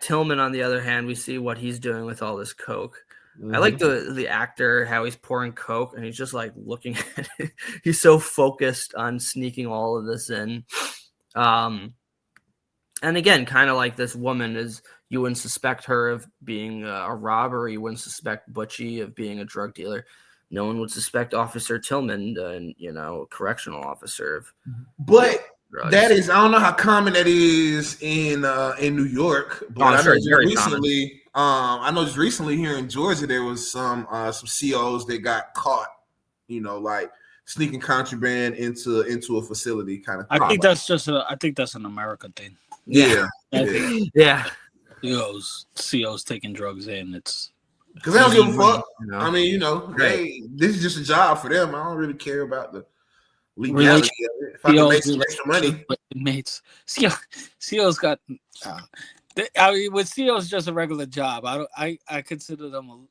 Tillman, on the other hand, we see what he's doing with all this coke. I like the actor, how he's pouring coke and he's just like looking at it. He's so focused on sneaking all of this in. And again, kind of like this woman is, you wouldn't suspect her of being a robber. You wouldn't suspect Butchie of being a drug dealer. No one would suspect Officer Tillman, correctional officer of. But drugs. that is, I don't know how common that is in New York. But I'm sure it's very common. I know just recently here in Georgia there was some COs that got caught, like sneaking contraband into a facility kind of. I think that's an America thing. Yeah. Yeah. COs taking drugs in. It's because they don't give a fuck. I mean, right. this is just a job for them. I don't really care about the legality of it. If I can make some extra money. But inmates, COs got. I mean, with COs just a regular job. I consider them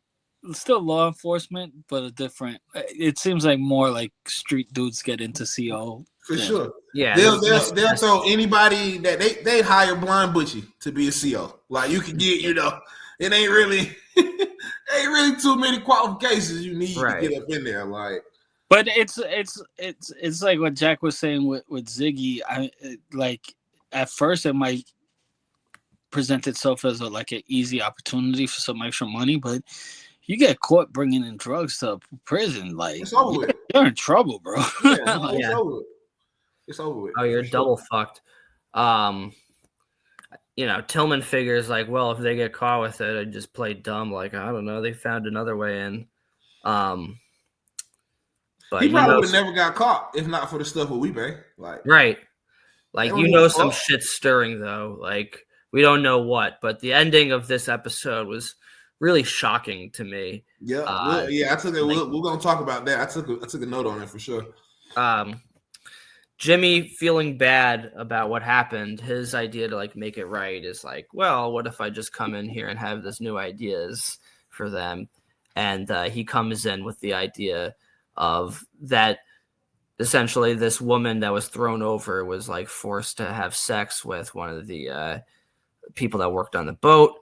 still law enforcement, but a different. It seems like more like street dudes get into CO. For sure. Yeah. They'll throw anybody that they hire Blind Butchie to be a CO. Like you can get, it ain't really too many qualifications you need to get up in there. Like, but it's like what Jack was saying with Ziggy. Like at first it might present itself as an easy opportunity for some extra money, but you get caught bringing in drugs to prison, it's over with. You're in trouble, bro. It's over with. It's over with. Oh, you're double fucked. Tillman figures well, if they get caught with it, I'd just play dumb. I don't know. They found another way in. But he probably would have never got caught if not for the stuff with WePay. Right. Some shit's stirring though. We don't know what, but the ending of this episode was really shocking to me. Yeah. I took it. We're gonna talk about that. I took a note on it for sure. Jimmy feeling bad about what happened, his idea to make it right is well, what if I just come in here and have this new ideas for them? And he comes in with the idea of that essentially this woman that was thrown over was forced to have sex with one of the people that worked on the boat.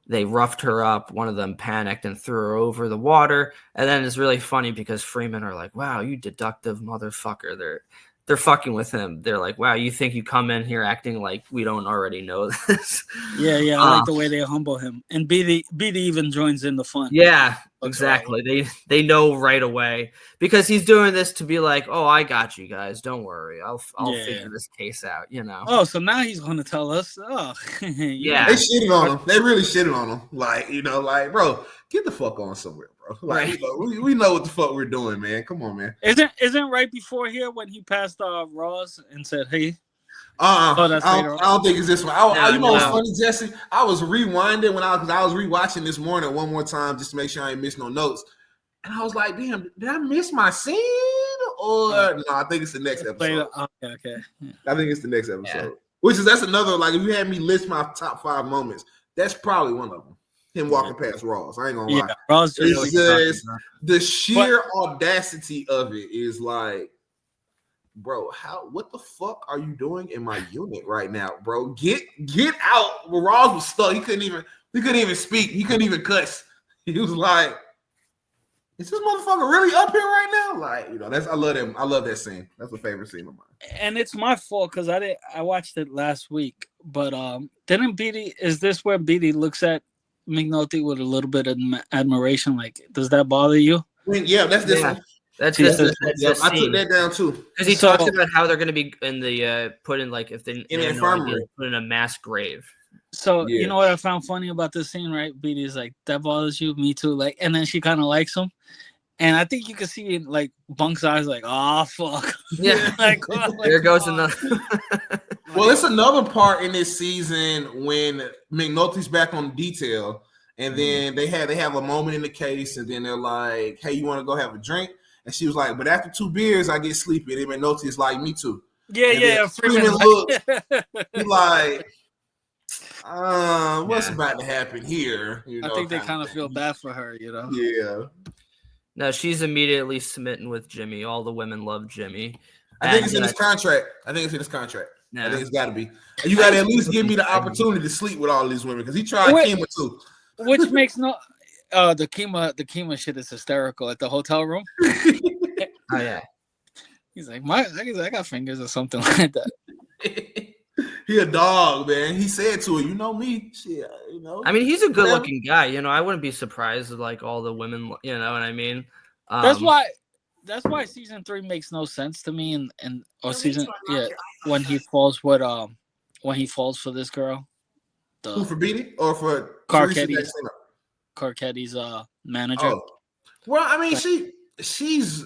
They roughed her up. One of them panicked and threw her over the water. And then it's really funny because Freeman are wow, you deductive motherfucker. They're fucking with him. They're wow, you think you come in here acting like we don't already know this? Yeah. I like the way they humble him. And Beadie even joins in the fun. Yeah, exactly. They know right away because he's doing this to be oh, I got you guys. Don't worry. I'll figure this case out, Oh, so now he's going to tell us. Oh, yeah. They shitted on him. They really shitted on him. Bro, get the fuck on somewhere, bro. We know what the fuck we're doing, man. Come on, man. Isn't right before here when he passed Ross and said, "Hey." I don't think it's this one. What's funny, Jesse? I was rewinding because I was rewatching this morning one more time just to make sure I ain't missed no notes. And I was like, damn, did I miss my scene? Or no, I think it's the next episode. Okay. I think it's the next episode. Yeah. That's another, if you had me list my top 5 moments, that's probably one of them. Him walking past Ross. I ain't gonna lie. Ross the sheer audacity of it is bro, what the fuck are you doing in my unit right now, bro? Get out. Ross was stuck. He couldn't even speak. He couldn't even cuss. He was like, is this motherfucker really up here right now? I love him. I love that scene. That's a favorite scene of mine. And it's my fault because I watched it last week. But is this where Beadie looks at McNulty with a little bit of admiration? Does that bother you? Yeah, that's this one. That's I took that down too. Because he talks about how they're going to be in the put in if they in the infirmary, put in a mass grave. So you know what I found funny about this scene, right? Beadie's that bothers you, me too. And then she kind of likes him, and I think you can see in Bunk's eyes, oh fuck, yeah, there goes another. Well, it's another part in this season when McNulty's back on detail, and then they have a moment in the case, and then they're like, "Hey, you want to go have a drink?" And she was like, "But after 2 beers, I get sleepy." And McNulty is like, "Me too." Yeah. Freeman look, he's what's about to happen here? I think they kind of feel bad for her, Yeah. No, she's immediately smitten with Jimmy. All the women love Jimmy. I think it's in his contract. I think it's got to be. And you got to at least give me the opportunity to sleep with all these women because he tried Kima too. Which makes no. The Kima shit is hysterical at the hotel room. Oh yeah. He's like, I got fingers or something like that. He a dog, man. He said to her, "You know me, shit. You know." I mean, he's a good-looking guy. You know, I wouldn't be surprised with like all the women. You know what I mean? That's why season 3 makes no sense to me. And when he falls for this girl, who for Beadie or for Carcetti's manager. Oh. Well, I mean, she's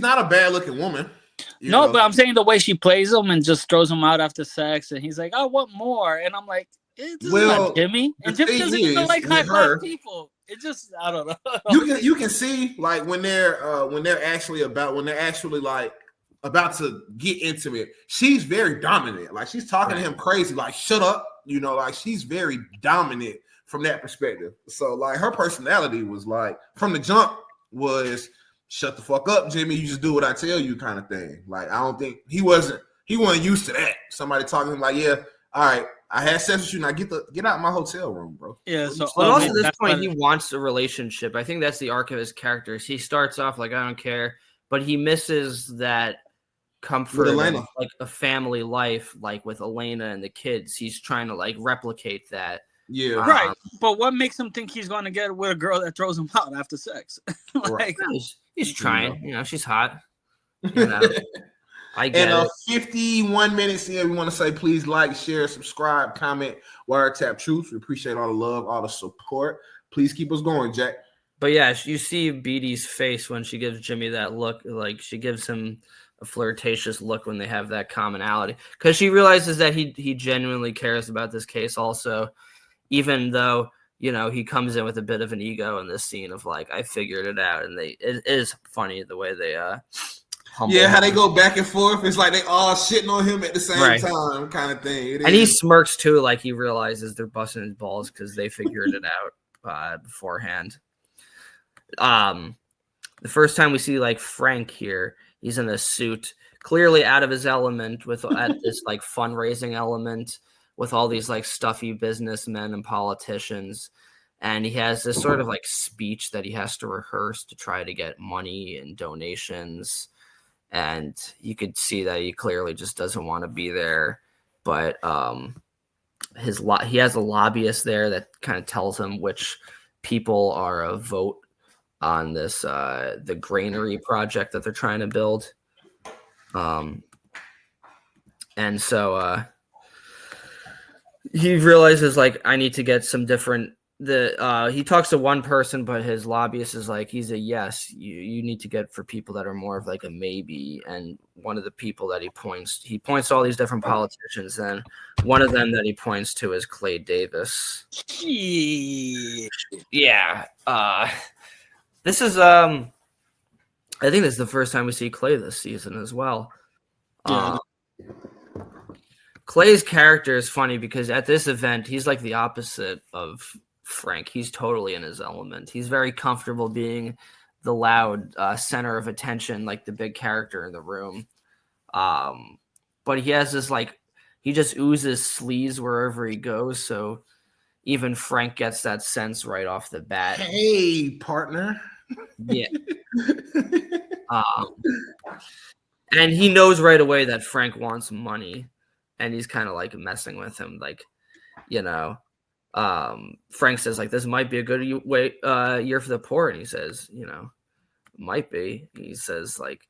not a bad-looking woman. No, but I'm saying the way she plays him and just throws him out after sex, and he's like, "I want more," and I'm like, "This is not Jimmy." And Jimmy doesn't even like high-class people. It just, I don't know. You can see like when they're actually like about to get intimate, she's very dominant. Like she's talking to him crazy, like shut up, like she's very dominant from that perspective. So like her personality was like from the jump was shut the fuck up, Jimmy. You just do what I tell you, kind of thing. Like I don't think he wasn't used to that. Somebody talking to him like, yeah, all right, I had sex with you. Now get out of my hotel room, bro. Yeah. So also at this point, he wants a relationship. I think that's the arc of his characters. He starts off like I don't care, but he misses that comfort of like a family life, like with Elena and the kids. He's trying to like replicate that. Yeah. Right. But what makes him think he's going to get with a girl that throws him out after sex? Like, he's trying. She's hot. I get it. 51 minutes in, we want to say please like, share, subscribe, comment, Wiretap Truth. We appreciate all the love, all the support. Please keep us going, Jack. But yeah, you see Beadie's face when she gives Jimmy that look. Like she gives him a flirtatious look when they have that commonality. Because she realizes that he genuinely cares about this case also. Even though, he comes in with a bit of an ego in this scene of like, I figured it out. And it is funny the way they humble him. How they go back and forth. It's like they all shitting on him at the same time kind of thing. He smirks too, like he realizes they're busting his balls because they figured it out beforehand. The first time we see like Frank here, he's in a suit, clearly out of his element at this like fundraising element. With all these like stuffy businessmen and politicians. And he has this sort of like speech that he has to rehearse to try to get money and donations. And you could see that he clearly just doesn't want to be there. But he has a lobbyist there that kind of tells him which people are a vote on this, the granary project that they're trying to build. And so, he realizes like I need to get some different. He talks to one person, but his lobbyist is like he's a yes. You need to get for people that are more of like a maybe. And one of the people that he points to all these different politicians, and one of them that he points to is Clay Davis. Yeah. This is I think this is the first time we see Clay this season as well. Yeah. Clay's character is funny because at this event, he's like the opposite of Frank. He's totally in his element. He's very comfortable being the loud center of attention, like the big character in the room. But he has this like, he just oozes sleaze wherever he goes. So even Frank gets that sense right off the bat. Hey, partner. Yeah. And he knows right away that Frank wants money. And he's kind of like messing with him, like, Frank says like this might be a good year for the poor, and he says, might be. He says like,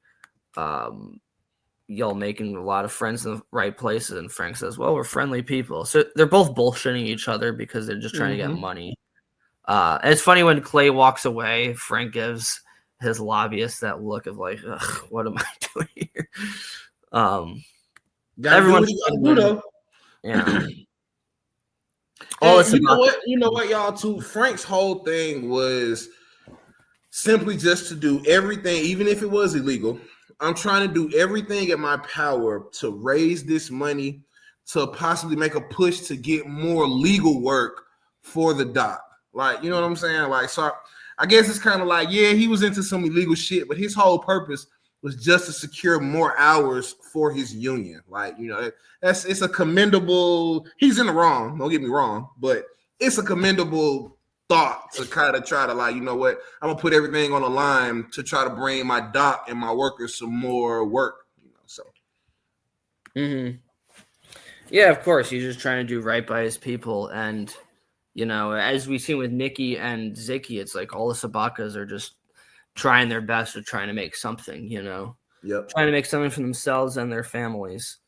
y'all making a lot of friends in the right places, and Frank says, well, we're friendly people. So they're both bullshitting each other because they're just trying to get money. And it's funny when Clay walks away, Frank gives his lobbyist that look of like, ugh, what am I doing here? Everyone's yeah. You know what, y'all too. Frank's whole thing was simply just to do everything, even if it was illegal. I'm trying to do everything in my power to raise this money to possibly make a push to get more legal work for the doc. Like, you know what I'm saying? Like, so I guess it's kind of like, yeah, he was into some illegal shit, but his whole purpose was just to secure more hours for his union. Like, you know, it's a commendable. He's in the wrong. Don't get me wrong, but it's a commendable thought to kind of try to, like, you know what, I'm gonna put everything on the line to try to bring my doc and my workers some more work. You know, so. Mm-hmm. Yeah, of course, he's just trying to do right by his people, and you know, as we've seen with Nikki and Ziki, it's like all the Sobotkas are just trying their best to trying to make something, you know, trying to make something for themselves and their families.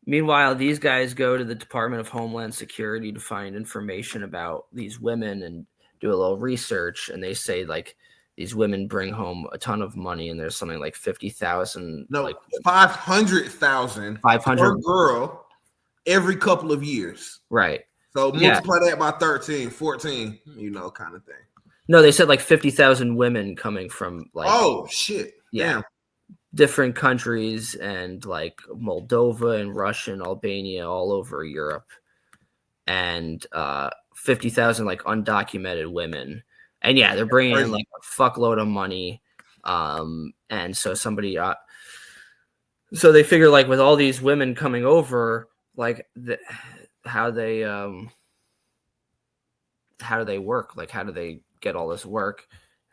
Meanwhile, these guys go to the Department of Homeland Security to find information about these women and do a little research. And they say, like, these women bring home a ton of money, and there's something like 50,000. No, like 500,000 per girl every couple of years. Right. So multiply that by 13, 14, you know, kind of thing. No, they said like 50,000 women coming from like. Oh, shit. Yeah. Damn. Different countries, and like Moldova and Russia and Albania, all over Europe, and 50,000 like undocumented women, and yeah, they're bringing in like a fuckload of money, and so somebody, so they figure like with all these women coming over, like how do they work? Like how do they get all this work?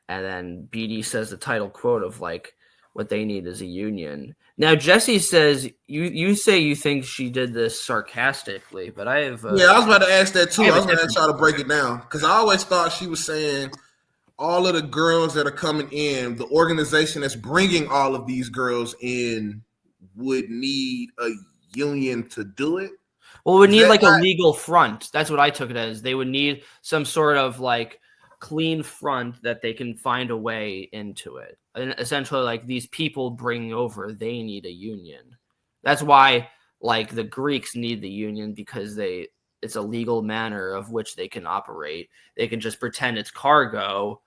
And then Beadie says the title quote of like, what they need is a union. Now, Jesse says you say you think she did this sarcastically, but I have. I was about to ask that too. I was going to try to break it down because I always thought she was saying all of the girls that are coming in, the organization that's bringing all of these girls in would need a union to do it. Well, would need like a legal front. That's what I took it as. They would need some sort of like clean front that they can find a way into it. And essentially, like these people bringing over, they need a union. That's why, like the Greeks need the union because it's a legal manner of which they can operate. They can just pretend it's cargo,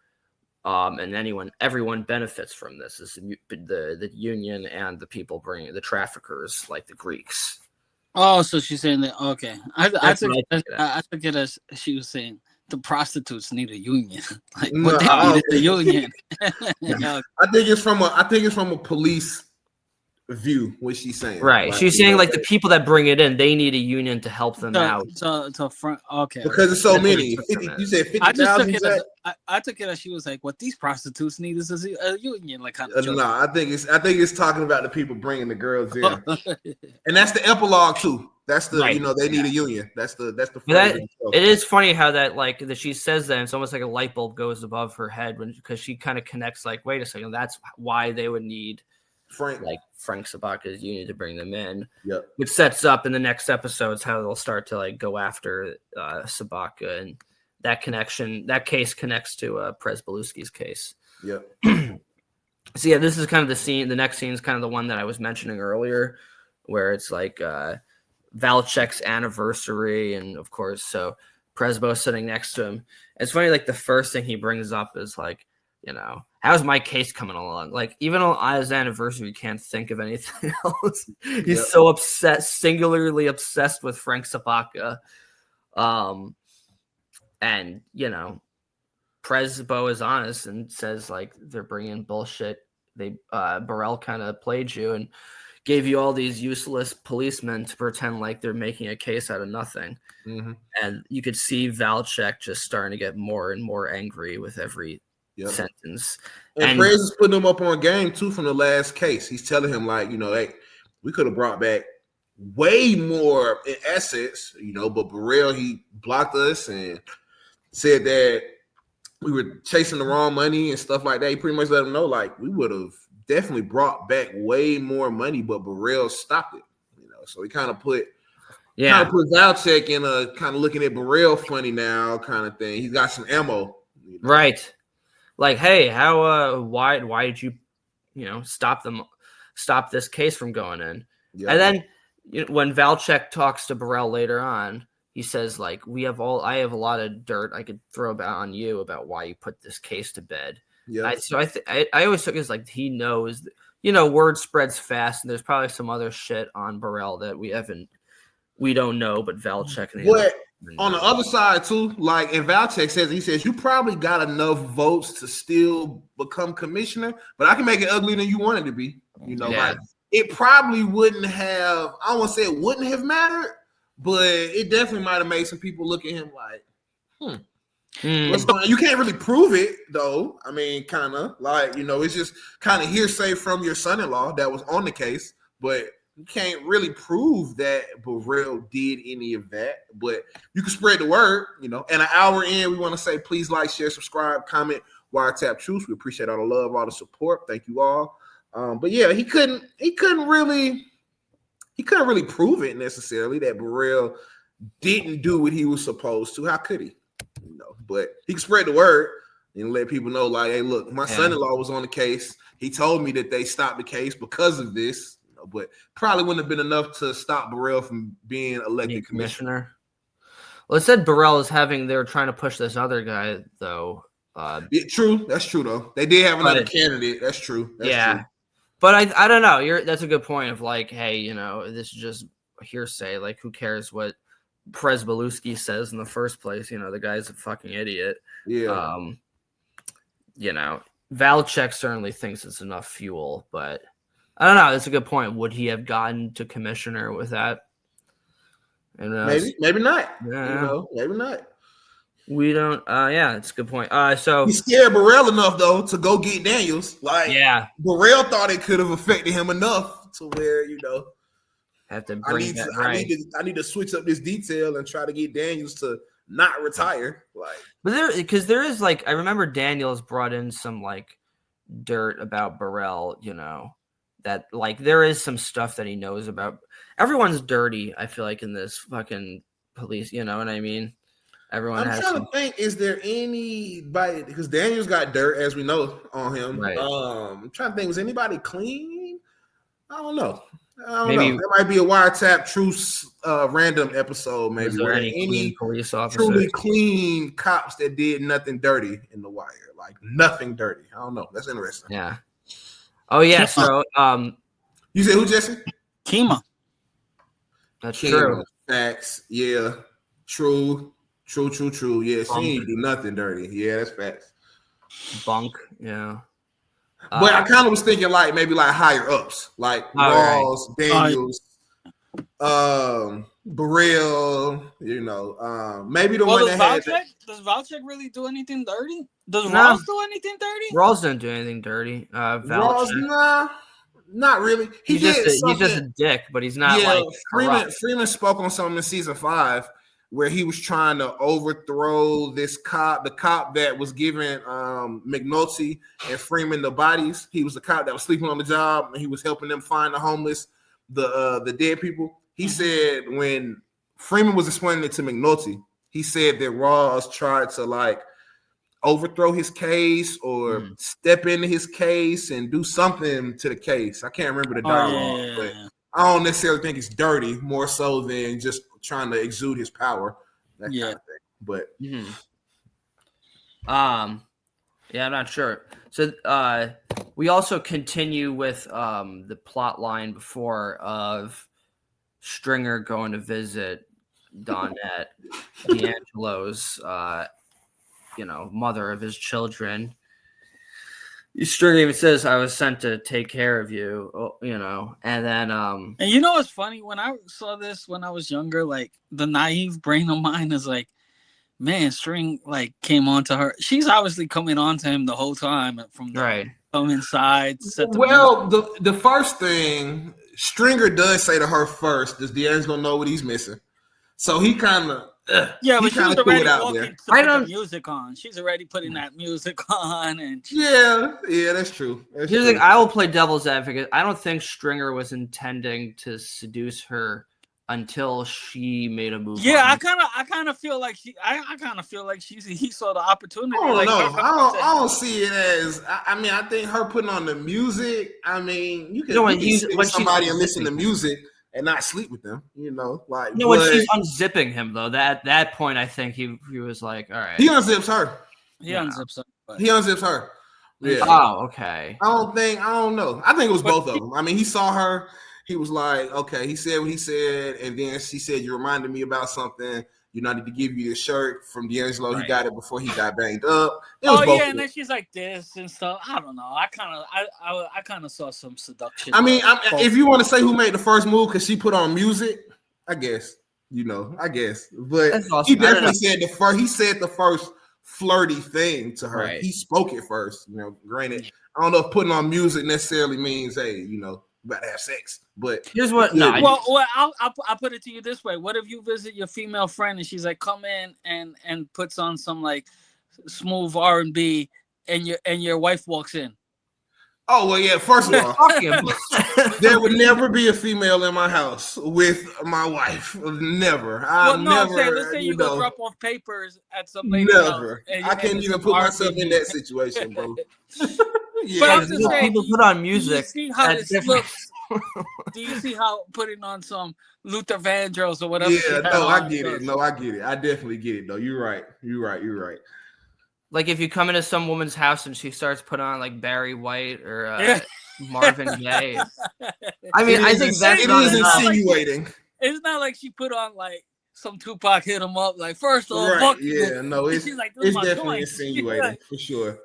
and everyone benefits from this. Is the union and the people bringing the traffickers, like the Greeks. Oh, so she's saying that? Okay, I took it as she was saying the prostitutes need a union. Like what they need is a union. I think it's from a police view what she's saying. Right. Like, she's saying like the people that bring it in, they need a union to help them out. So front. Okay. Because it's so many. 50, you said 50,000. I took it as she was like, what these prostitutes need is a union. Like kind of no, I think it's talking about the people bringing the girls in, and that's the epilogue too. That's the they need a union. That's the. It is funny how that she says that, and it's almost like a light bulb goes above her head because she kind of connects like, wait a second, that's why they would need Frank Sobotka's union to bring them in. Yep. Which sets up in the next episodes how they'll start to like go after Sobotka, and that case connects to Przebylewski's case. Yep. So yeah, this is kind of the scene. The next scene is kind of the one that I was mentioning earlier, where it's like Valchek's anniversary, and of course, so Przebo's sitting next to him. It's funny, like the first thing he brings up is like, how's my case coming along? Like, even on his anniversary, you can't think of anything else. He's so singularly obsessed with Frank Sobotka. And, Przebo is honest and says, like, they're bringing bullshit. Burrell kind of played you and gave you all these useless policemen to pretend like they're making a case out of nothing. Mm-hmm. And you could see Valchek just starting to get more and more angry with every sentence. And Prez is putting him up on game too from the last case. He's telling him like, hey, we could have brought back way more in assets, but Burrell, he blocked us and said that we were chasing the wrong money and stuff like that. He pretty much let him know like we would have definitely brought back way more money, but Burrell stopped it. So he kind of put Valchek in a kind of looking at Burrell funny now kind of thing. He's got some ammo, right? Like, hey, how why did you stop this case from going in? Yeah. And then when Valchek talks to Burrell later on, he says like, I have a lot of dirt I could throw on you about why you put this case to bed. Yeah. I always took it as like he knows, word spreads fast, and there's probably some other shit on Burrell that we don't know, but Valchek. on the other side too, like, and Valchek says, he says, you probably got enough votes to still become commissioner, but I can make it uglier than you want it to be. You know, like, it probably wouldn't have, I don't want to say it wouldn't have mattered, but it definitely might have made some people look at him like, what's going on? You can't really prove it though. I mean, kind of like, you know, it's just kind of hearsay from your son-in-law that was on the case, but you can't really prove that Burrell did any of that. But you can spread the word, you know. And an hour in, we want to say, please like, share, subscribe, comment, Wiretap Truth. We appreciate all the love, all the support. Thank you all. But yeah, he couldn't really prove it necessarily that Burrell didn't do what he was supposed to. How could he? You know, but he can spread the word and let people know, like, hey, look, my son-in-law was on the case. He told me that they stopped the case because of this, you know, but probably wouldn't have been enough to stop Burrell from being elected commissioner. Well, it said Burrell is they were trying to push this other guy, though. Yeah, true. That's true, though. They did have another candidate. That's true. That's true. But I don't know. That's a good point of like, hey, you know, this is just hearsay. Like, who cares what Presbalewski says in the first place? You know, the guy's a fucking idiot. Yeah. You know, Valchek certainly thinks it's enough fuel, but I don't know. That's a good point. Would he have gotten to commissioner with that? And maybe not. Yeah. You know, maybe not. We don't. It's a good point. So he scared Burrell enough though to go get Daniels. Like, Burrell thought it could have affected him enough to where, you know, have to bring I need to switch up this detail and try to get Daniels to not retire. Like, but there is like, I remember Daniels brought in some like dirt about Burrell, you know, that like there is some stuff that he knows about. Everyone's dirty, I feel like, in this fucking police, you know what I mean? Everyone I'm trying to think, is there anybody, because Daniels got dirt, as we know, on him. Right. I'm trying to think, was anybody clean? I don't know. Maybe there might be a Wiretap Truth random episode. Maybe was there any police officers, truly clean cops that did nothing dirty in the wire, like nothing dirty. I don't know. That's interesting. Yeah. Oh yeah. Kima. So you said who, Jesse? Kima. That's true. Facts. Yeah. True. Yeah, she ain't do nothing dirty. Yeah, that's facts. Bunk. Yeah. But I kind of was thinking like maybe like higher ups, like Rawls, Daniels, Burrell, you know, maybe the one that had. Does Valchek really do anything dirty? Does Rawls do anything dirty? Rawls didn't do anything dirty. Rawls, nah, not really. He's just a dick, but he's not like Freamon spoke on something in season 5 where he was trying to overthrow this cop, the cop that was giving McNulty and Freamon the bodies. He was the cop that was sleeping on the job, and he was helping them find the homeless, the dead people. He said when Freamon was explaining it to McNulty, he said that Ross tried to like overthrow his case or step into his case and do something to the case. I can't remember the dialogue, but I don't necessarily think it's dirty, more so than just trying to exude his power. That kind of thing. But I'm not sure. So we also continue with the plot line before of Stringer going to visit Donette, D'Angelo's mother of his children. Stringer even says, I was sent to take care of you, you know, and then and you know what's funny? When I saw this when I was younger, like the naive brain of mine is like, man, String like came on to her. She's obviously coming on to him the whole time from the come inside. The first thing Stringer does say to her first is D'Angelo know what he's missing. So he kind of but she was already walking to put the music on. She's already putting that music on, and that's true. Here's the thing: I will play devil's advocate. I don't think Stringer was intending to seduce her until she made a move. Yeah, I kind of feel like he saw the opportunity. I don't see it as. I mean, I think her putting on the music. I mean, you can when somebody and listen to music and not sleep with them, you know, like. When she's unzipping him though, that point, I think he was like, all right. He unzips her. He unzips her. He unzips her. Yeah. Oh, okay. I don't know. I think it was both of them. I mean, he saw her. He was like, okay. He said what he said, and then she said, "You reminded me about something." you know, I need to give you this shirt from D'Angelo. Right. He got it before he got banged up. It was both yeah, of and them. then she's like this and stuff. I don't know. I kind of saw some seduction. I mean, if you want to say who made the first move because she put on music, I guess, you know, I guess. But That's awesome. he definitely said the first flirty thing to her. Right. He spoke it first. You know, granted, I don't know if putting on music necessarily means, hey, you know, about to have sex. But here's what. No, well, I'll put it to you this way. What if you visit your female friend and she's like, come in and puts on some like smooth R&B, and your wife walks in? Oh, well, yeah, first of all, there would never be a female in my house with my wife. Never. Let's say you go drop off papers at some lady's never. house. I can't even put myself in that situation, bro. Yeah. But I'm just saying, people put on music. Do you see how this looks? Do you see how putting on some Luther Vandross or whatever? Yeah, no, I get it. No, I get it. I definitely get it, though. You're right. Like if you come into some woman's house and she starts putting on like Barry White or Marvin Gaye. I mean, I think that is insinuating. It's not like she put on like some Tupac hit him up like first off. Right, yeah, no, it's definitely joint. insinuating for sure.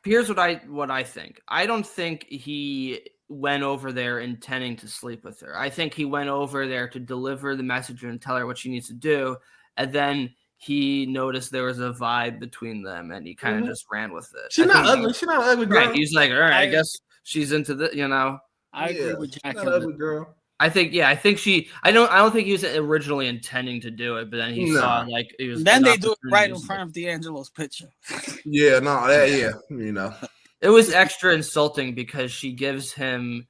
Here's what I think. I don't think he went over there intending to sleep with her. I think he went over there to deliver the message and tell her what she needs to do, and then he noticed there was a vibe between them, and he kind of just ran with it. She's not ugly. She's not an ugly girl. Right. He's like, all right, I guess she's into the, you know. I agree with Jack. She's not an ugly girl. I think she. I don't think he was originally intending to do it, but then he saw like it was. Then they do it right in front of D'Angelo's picture. Yeah, no, you know. It was extra insulting because she gives him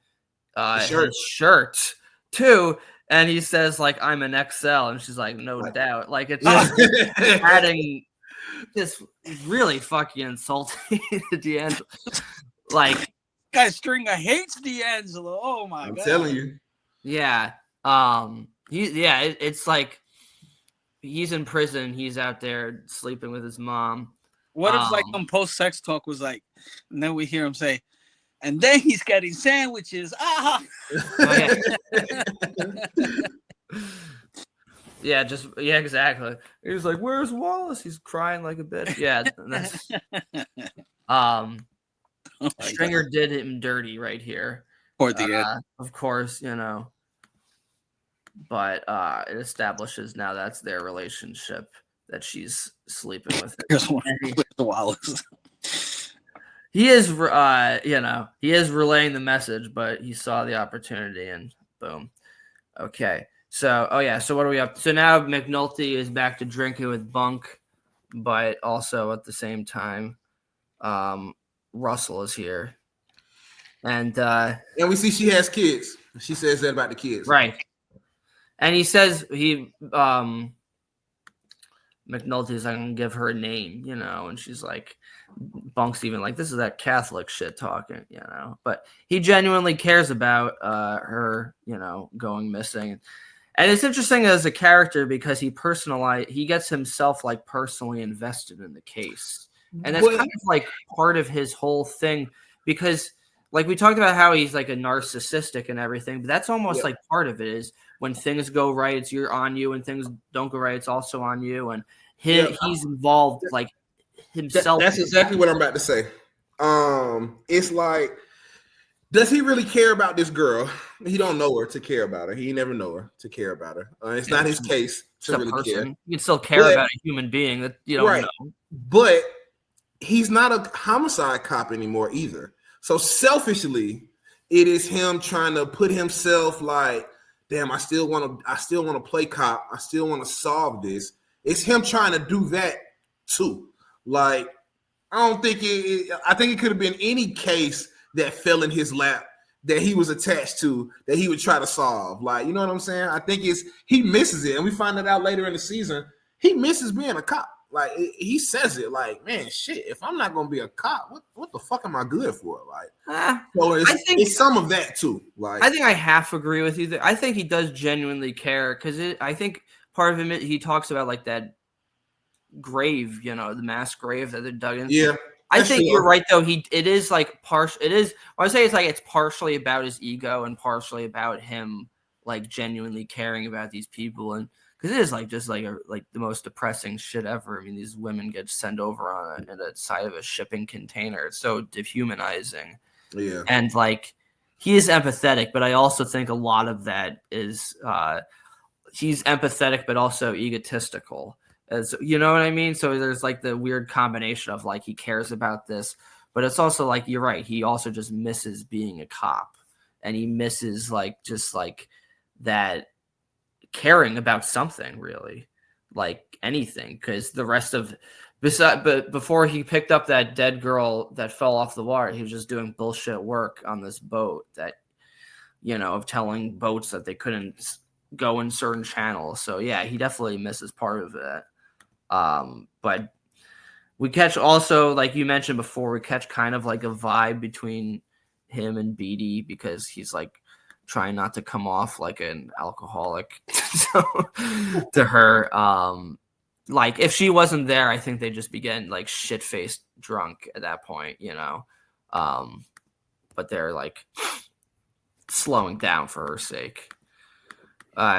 his shirt too. And he says, like, I'm an XL. And she's like, no doubt. Like, it's just adding just really fucking insulting to D'Angelo. Like, guy Stringer hates D'Angelo. Oh, my God. I'm telling you. Yeah. It's like he's in prison. He's out there sleeping with his mom. What if, like, some post-sex talk was like, and then we hear him say, and then he's getting sandwiches. Ah. Yeah, exactly. He was like, "Where's Wallace?" He's crying like a bitch. Yeah, that's Stringer did him dirty right here. Or the end. Of course, you know. But it establishes now that's their relationship that she's sleeping with. With Wallace. He is, he is relaying the message, but he saw the opportunity and boom. Okay. So, so what are we up to? So now McNulty is back to drinking with Bunk, but also at the same time, Russell is here. And we see she has kids. She says that about the kids. Right. And he says McNulty's like, I'm gonna give her a name, you know, and she's like, Bunk's even like, this is that Catholic shit talking, you know, but he genuinely cares about her, you know, going missing. And it's interesting as a character because he gets himself like personally invested in the case. And that's kind of like part of his whole thing because like we talked about how he's like a narcissistic and everything, but that's almost like part of it is when things go right, it's on you, and things don't go right, it's also on you. And he's involved like himself. That's exactly what I'm about to say. It's like, does he really care about this girl? He don't know her to care about her. He never know her to care about her. It's not his case to really care. You can still care about a human being that you don't know. But he's not a homicide cop anymore either. So selfishly, it is him trying to put himself like, damn, I still want to play cop. I still want to solve this. It's him trying to do that too. Like, I don't think I think it could have been any case that fell in his lap that he was attached to that he would try to solve. Like, you know what I'm saying? I think he misses it. And we find that out later in the season. He misses being a cop. Like, he says it like, man, shit, if I'm not going to be a cop, what the fuck am I good for? Like, so it's some of that too. Like, I think I half agree with you. I think he does genuinely care because I think part of him, he talks about like that grave, you know, the mass grave that they're dug into. Yeah. I think you're right though. It is like partial. It is. I would say it's like it's partially about his ego and partially about him like genuinely caring about these people, and because it is like just like the most depressing shit ever. I mean, these women get sent over on the side of a shipping container. It's so dehumanizing. Yeah, and like he is empathetic, but I also think a lot of that is he's empathetic, but also egotistical. As you know what I mean? So there's like the weird combination of like he cares about this, but it's also like you're right. He also just misses being a cop, and he misses like just like that caring about something really, like anything. Because the rest of but before he picked up that dead girl that fell off the water, he was just doing bullshit work on this boat that of telling boats that they couldn't go in certain channels. So yeah, he definitely misses part of it. But we catch also, like you mentioned before, we catch kind of like a vibe between him and Beadie, because he's like trying not to come off like an alcoholic to her. Like if she wasn't there, I think they'd just be getting like shit-faced drunk at that point, but they're like slowing down for her sake.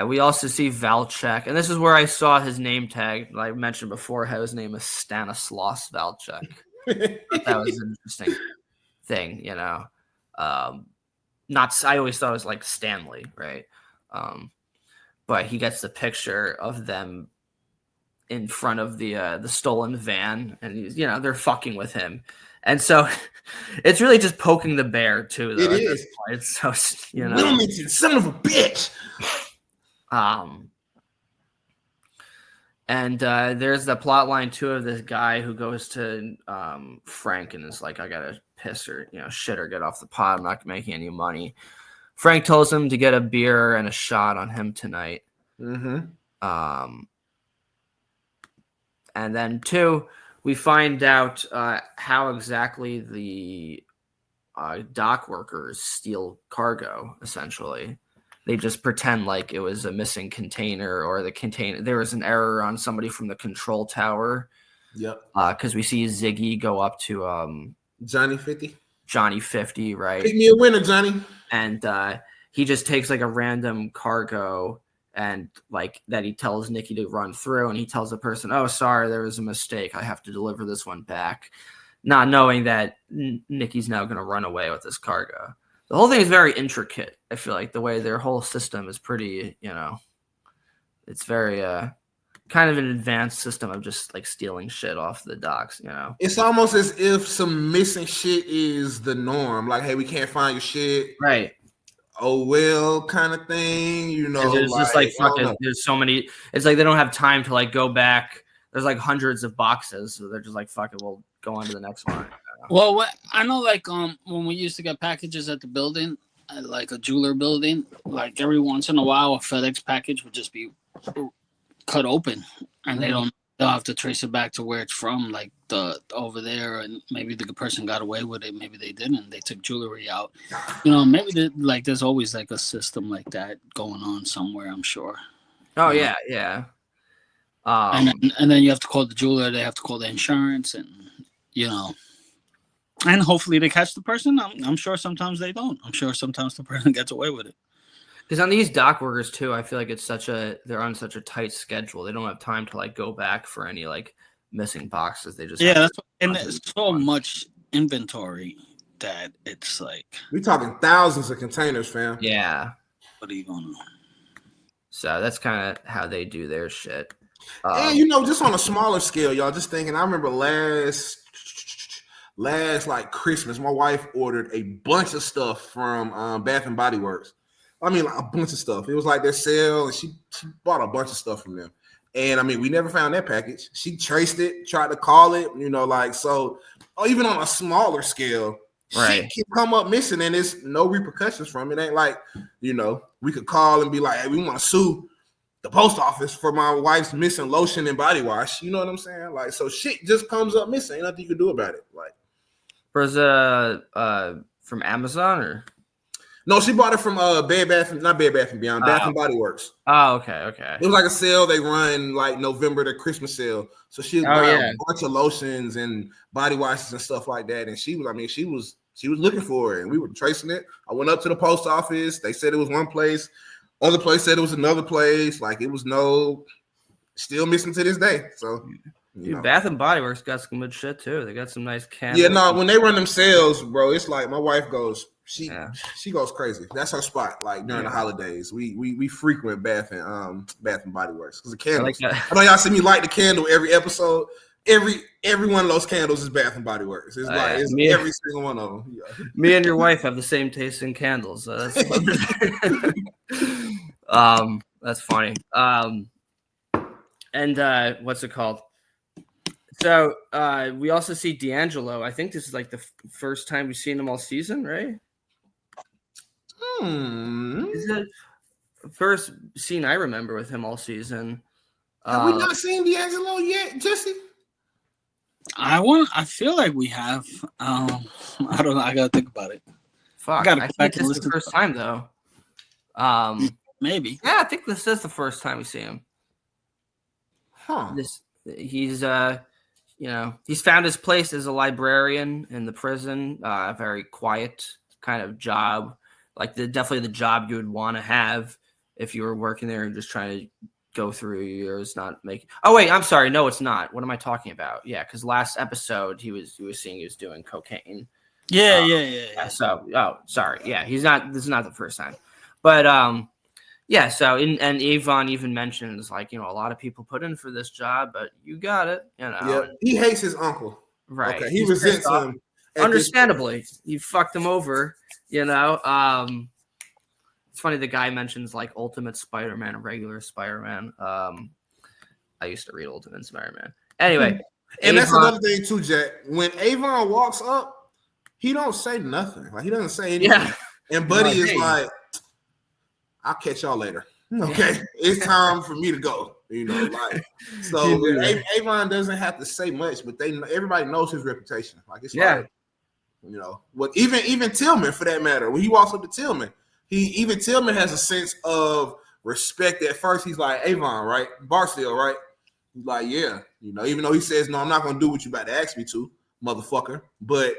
We also see Valchek, and this is where I saw his name tag. Like I mentioned before, how his name is Stanislaus Valchek. That was an interesting thing, I always thought it was like Stanley, right? But he gets the picture of them in front of the stolen van, and he's, they're fucking with him, and so it's really just poking the bear too. Though, it is. It's so Wilmington, son of a bitch. And there's the plot line too of this guy who goes to Frank and is like, I gotta piss or shit or get off the pot. I'm not making any money. Frank tells him to get a beer and a shot on him tonight. Mm-hmm. And then two, we find out how exactly the dock workers steal cargo. Essentially, they just pretend like it was a missing container, or the container, there was an error on somebody from the control tower. Yep. Because we see Ziggy go up to Johnny 50, right? Pick me a winner, Johnny. And he just takes like a random cargo and like that he tells Nikki to run through, and he tells the person, oh, sorry, there was a mistake. I have to deliver this one back. Not knowing that Nikki's now going to run away with this cargo. The whole thing is very intricate. I feel like the way their whole system is pretty, it's very kind of an advanced system of just like stealing shit off the docks, It's almost as if some missing shit is the norm. Like, hey, we can't find your shit. Right. Oh, well, kind of thing, There's just like fucking, there's so many. It's like they don't have time to like go back. There's like hundreds of boxes. So they're just like, fuck it, we'll go on to the next one. Well, I know, like when we used to get packages at the building, at like a jeweler building, like every once in a while, a FedEx package would just be cut open, and they'll have to trace it back to where it's from, like the over there, and maybe the person got away with it, maybe they didn't. They took jewelry out, maybe there's always like a system like that going on somewhere. I'm sure. Oh yeah. And then you have to call the jeweler. They have to call the insurance, and and hopefully they catch the person. I'm sure sometimes they don't. I'm sure sometimes the person gets away with it. Because on these dock workers too, I feel like they're on such a tight schedule. They don't have time to like go back for any like missing boxes. They just and there's so much inventory that it's like we're talking thousands of containers, fam. Yeah. What are you gonna? So that's kind of how they do their shit. And just on a smaller scale, y'all. Just thinking, I remember last like Christmas, my wife ordered a bunch of stuff from Bath and Body Works. I mean, like a bunch of stuff. It was like their sale, and she bought a bunch of stuff from them. And I mean, we never found that package. She traced it, tried to call it, so. Or even on a smaller scale, right? Shit can come up missing, and there's no repercussions from it. Ain't like we could call and be like, hey, we want to sue the post office for my wife's missing lotion and body wash. You know what I'm saying? Like, so shit just comes up missing. Ain't nothing you can do about it. Like, was it from Amazon or? No, she bought it from not Bed Bath and Beyond, Bath and Body Works. Oh, okay. It was like a sale they run like November, the Christmas sale. So she bought a bunch of lotions and body washes and stuff like that. And she was looking for it, and we were tracing it. I went up to the post office. They said it was one place. Other place said it was another place. Like, it was still missing to this day. So, Dude, Bath and Body Works got some good shit too. They got some nice candles. Yeah, no, when they run them sales, bro, it's like my wife goes, she goes crazy. That's her spot. Like during the holidays, we frequent Bath and Body Works because the candles. I know y'all see me light the candle every episode. Every one of those candles is Bath and Body Works. It's every single one of them. Yeah. Me and your wife have the same taste in candles. So that's that's funny. And what's it called? So we also see D'Angelo. I think this is like the first time we've seen him all season, right? Is it first scene I remember with him all season? Have we not seen D'Angelo yet, Jesse? I feel like we have. I don't know. I gotta think about it. Fuck. I think this is the first time though. Maybe. Yeah, I think this is the first time we see him. Huh. He's he's found his place as a librarian in the prison. A very quiet kind of job, like definitely the job you would want to have if you were working there and just trying to go through your years, not making. Oh wait, I'm sorry. No, it's not. What am I talking about? Yeah, because last episode he was seeing he was doing cocaine. Yeah. So, sorry. Yeah, he's not. This is not the first time, but yeah. So, and Avon even mentions like a lot of people put in for this job, but you got it. Yeah, he hates his uncle. Right. Okay. He resents him. Understandably, you fucked him over. It's funny the guy mentions like Ultimate Spider-Man and regular Spider-Man. I used to read Ultimate Spider-Man. Anyway, and that's another thing too, Jack. When Avon walks up, he don't say nothing. Like he doesn't say anything. Yeah. And Buddy is like, "I'll catch y'all later." Okay, it's time for me to go. So Avon doesn't have to say much, but everybody knows his reputation. Like it's like, what even Tillman for that matter. When he walks up to Tillman. Tillman has a sense of respect. At first, he's like, Avon, right? Barstool, right? He's like, yeah. Even though he says, no, I'm not going to do what you about to ask me to, motherfucker. But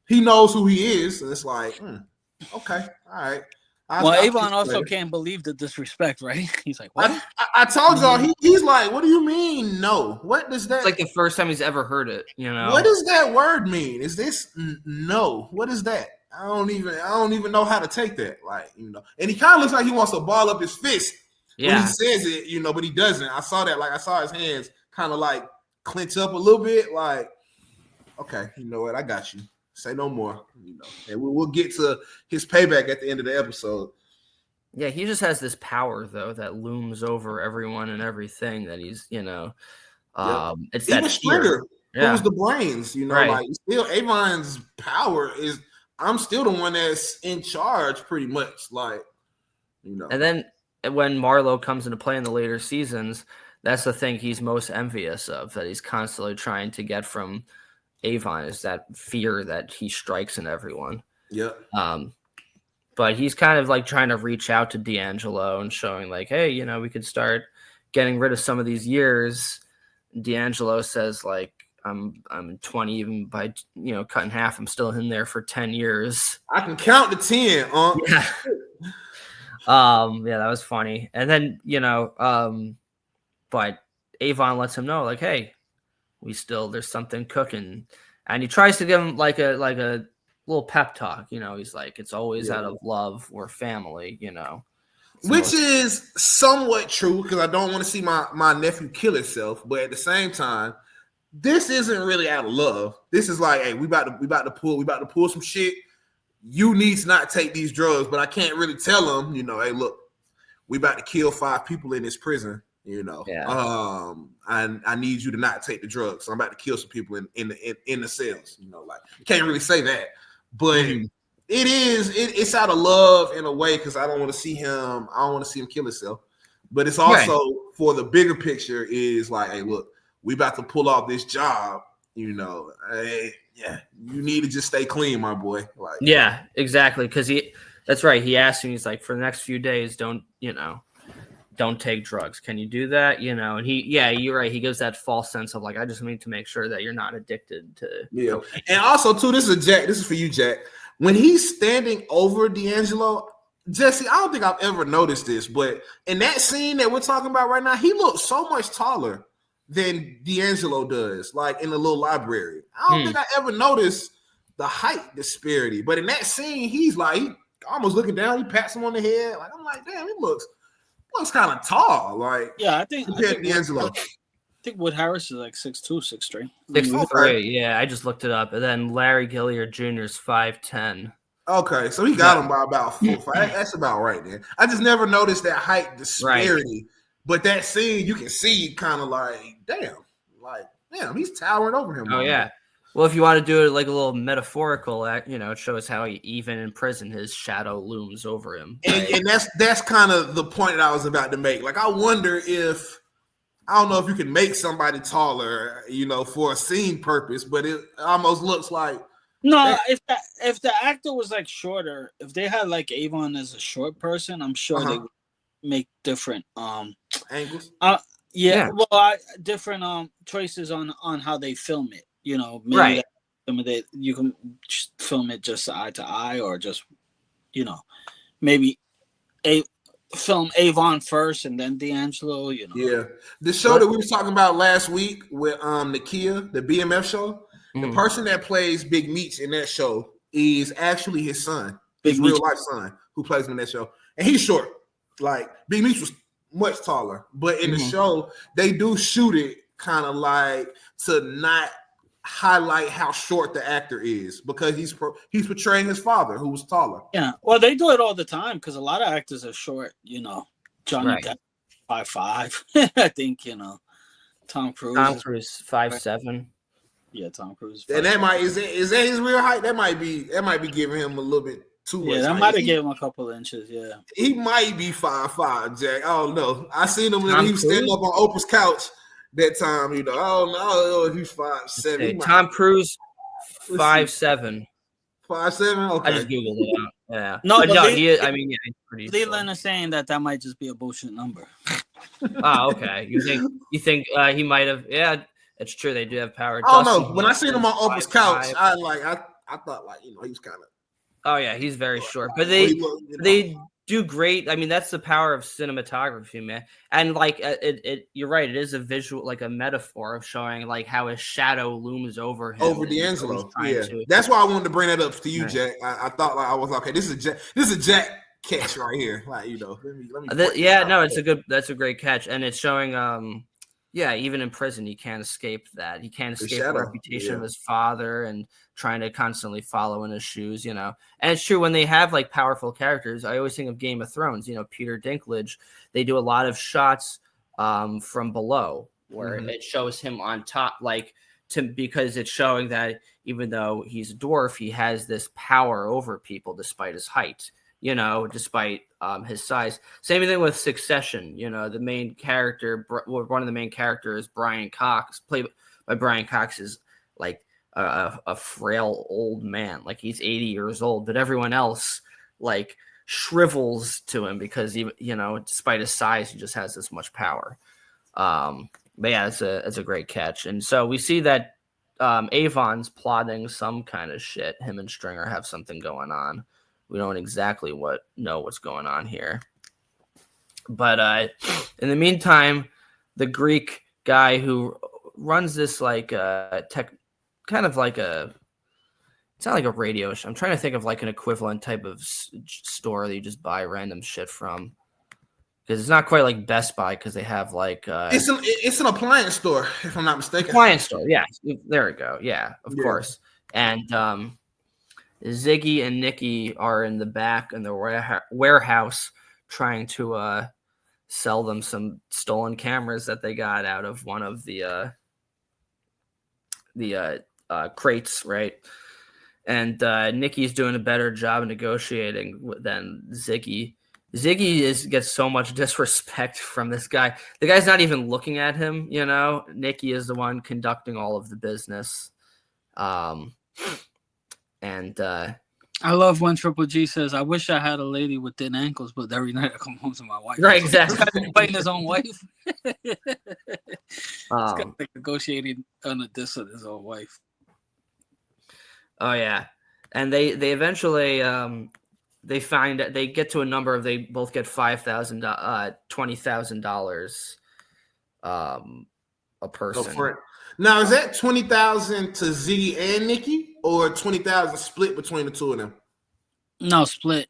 he knows who he is. And it's like, okay, all right. Avon also can't believe the disrespect, right? He's like, what? I told y'all, he's like, what do you mean, no? What does that? It's like the first time he's ever heard it, What does that word mean? Is this no? What is that? I don't even know how to take that. And he kind of looks like he wants to ball up his fist when he says it, but he doesn't. I saw that. I saw his hands kind of like clench up a little bit. Like, okay, you know what? I got you. Say no more. And we'll get to his payback at the end of the episode. Yeah, he just has this power though that looms over everyone and everything. That he's, it's even that Stringer, who was the brains. Right. Like still Avon's power is. I'm still the one that's in charge pretty much, And then when Marlowe comes into play in the later seasons, that's the thing he's most envious of, that he's constantly trying to get from Avon, is that fear that he strikes in everyone. Yeah. But he's kind of like trying to reach out to D'Angelo and showing like, hey, we could start getting rid of some of these years. D'Angelo says like, I'm 20, even by cut in half. I'm still in there for 10 years. I can count to 10. Yeah. That was funny. And then but Avon lets him know like, hey, there's something cooking, and he tries to give him like a little pep talk. He's like, it's always out of love or family. Which is somewhat true because I don't want to see my nephew kill himself, but at the same time. This isn't really out of love. This is like, hey, we about to pull some shit. You need to not take these drugs, but I can't really tell them, hey, look, we about to kill 5 people in this prison, Yeah. I need you to not take the drugs. So I'm about to kill some people in the cells, you can't really say that, but it's out of love in a way because I don't want to see him kill himself, but it's also for the bigger picture is like, hey, look. We about to pull off this job, Hey, you need to just stay clean, my boy. Yeah, exactly. Because that's right. He asked him. He's like, for the next few days, don't take drugs. Can you do that? And you're right. He gives that false sense of like, I just need to make sure that you're not addicted to. Yeah, and also too, this is for you, Jack. When he's standing over D'Angelo, Jesse, I don't think I've ever noticed this, but in that scene that we're talking about right now, he looks so much taller than D'Angelo does, like in the little library. I don't think I ever noticed the height disparity. But in that scene, he's like he almost looking down, he pats him on the head. Like I'm like, damn, he looks kind of tall. Like I think D'Angelo. I think Wood Harris is like 6'2", 6'3". 6'3", yeah, I just looked it up. And then Larry Gilliard Jr. is 5'10". Okay, so he got him by about 4 5. That's about right there. I just never noticed that height disparity. Right. But that scene, you can see kind of like, damn, he's towering over him. Oh, yeah. Well, if you want to do it like a little metaphorical, it shows how even in prison, his shadow looms over him. Right? And that's kind of the point that I was about to make. Like, I wonder if, I don't know if you can make somebody taller, for a scene purpose, but it almost looks like. No, if the actor was like shorter, if they had like Avon as a short person, I'm sure they would make different angles. Different choices on how they film it. Maybe right. Some of that you can film it just eye to eye, or just maybe film Avon first and then D'Angelo. Yeah, the show that we were talking about last week with Nakia, the BMF show. The person that plays Big Meech in that show is actually his son, his real life son, who plays him in that show. And he's short. Like, Big Meech was much taller. But in the show, they do shoot it kind of like to not highlight how short the actor is, because he's portraying his father, who was taller. Yeah. Well, they do it all the time because a lot of actors are short. Johnny Depp 5'5". I think, Tom Cruise. 5'7". Yeah, Tom Cruise. And that is that his real height? That might be giving him a little bit too much. Yeah, that might have given him a couple inches. Yeah, he might be 5'5", Jack. I don't know. I seen him when he was standing up on Oprah's couch that time. I don't know if he's 5'7". Okay, Tom Cruise 5'7". 5'7". Okay, I just googled it out. Yeah, no, he's pretty. Leland is saying that might just be a bullshit number. Oh, okay. You think he might have? Yeah. It's true. They do have power. I don't know. When I seen him on Oprah's couch, I thought he was kind of. Oh yeah, he's very short, but they do great. I mean, that's the power of cinematography, man. And you're right. It is a visual, like a metaphor of showing like how his shadow looms over him. Over D'Angelo. Yeah, that's why I wanted to bring that up to you, right. Jack. I thought I was okay. This is a Jack catch right here. Let me. That's a great catch, and it's showing. Yeah, even in prison, he can't escape that. He can't escape the reputation of his father and trying to constantly follow in his shoes, And it's true, when they have like powerful characters, I always think of Game of Thrones, Peter Dinklage. They do a lot of shots from below where it shows him on top, because it's showing that even though he's a dwarf, he has this power over people despite his height. Despite his size. Same thing with Succession. The main character, one of the main characters, Brian Cox, played by Brian Cox, is like a frail old man. Like, he's 80 years old, but everyone else like shrivels to him because he, despite his size, he just has this much power. But yeah, it's a great catch. And so we see that Avon's plotting some kind of shit. Him and Stringer have something going on. We don't exactly know what's going on here. But in the meantime, the Greek guy who runs this it's not like a radio show. I'm trying to think of like an equivalent type of store that you just buy random shit from. Because it's not quite like Best Buy, because they have like it's an appliance store, if I'm not mistaken. Appliance store, yeah. There we go. Yeah, of course. And Ziggy and Nikki are in the back in the warehouse trying to sell them some stolen cameras that they got out of one of the crates, right? And Nikki's doing a better job of negotiating than Ziggy. Ziggy gets so much disrespect from this guy. The guy's not even looking at him, Nikki is the one conducting all of the business. And I love when Triple G says, "I wish I had a lady with thin ankles, but every night I come home to my wife." Right, exactly. He's playing his own wife. He's got negotiating on a diss with his own wife. Oh yeah, and they eventually they get to a number of they both get $20,000 a person. Now is that 20,000 to Ziggy and Nikki, or 20,000 split between the two of them? No, split.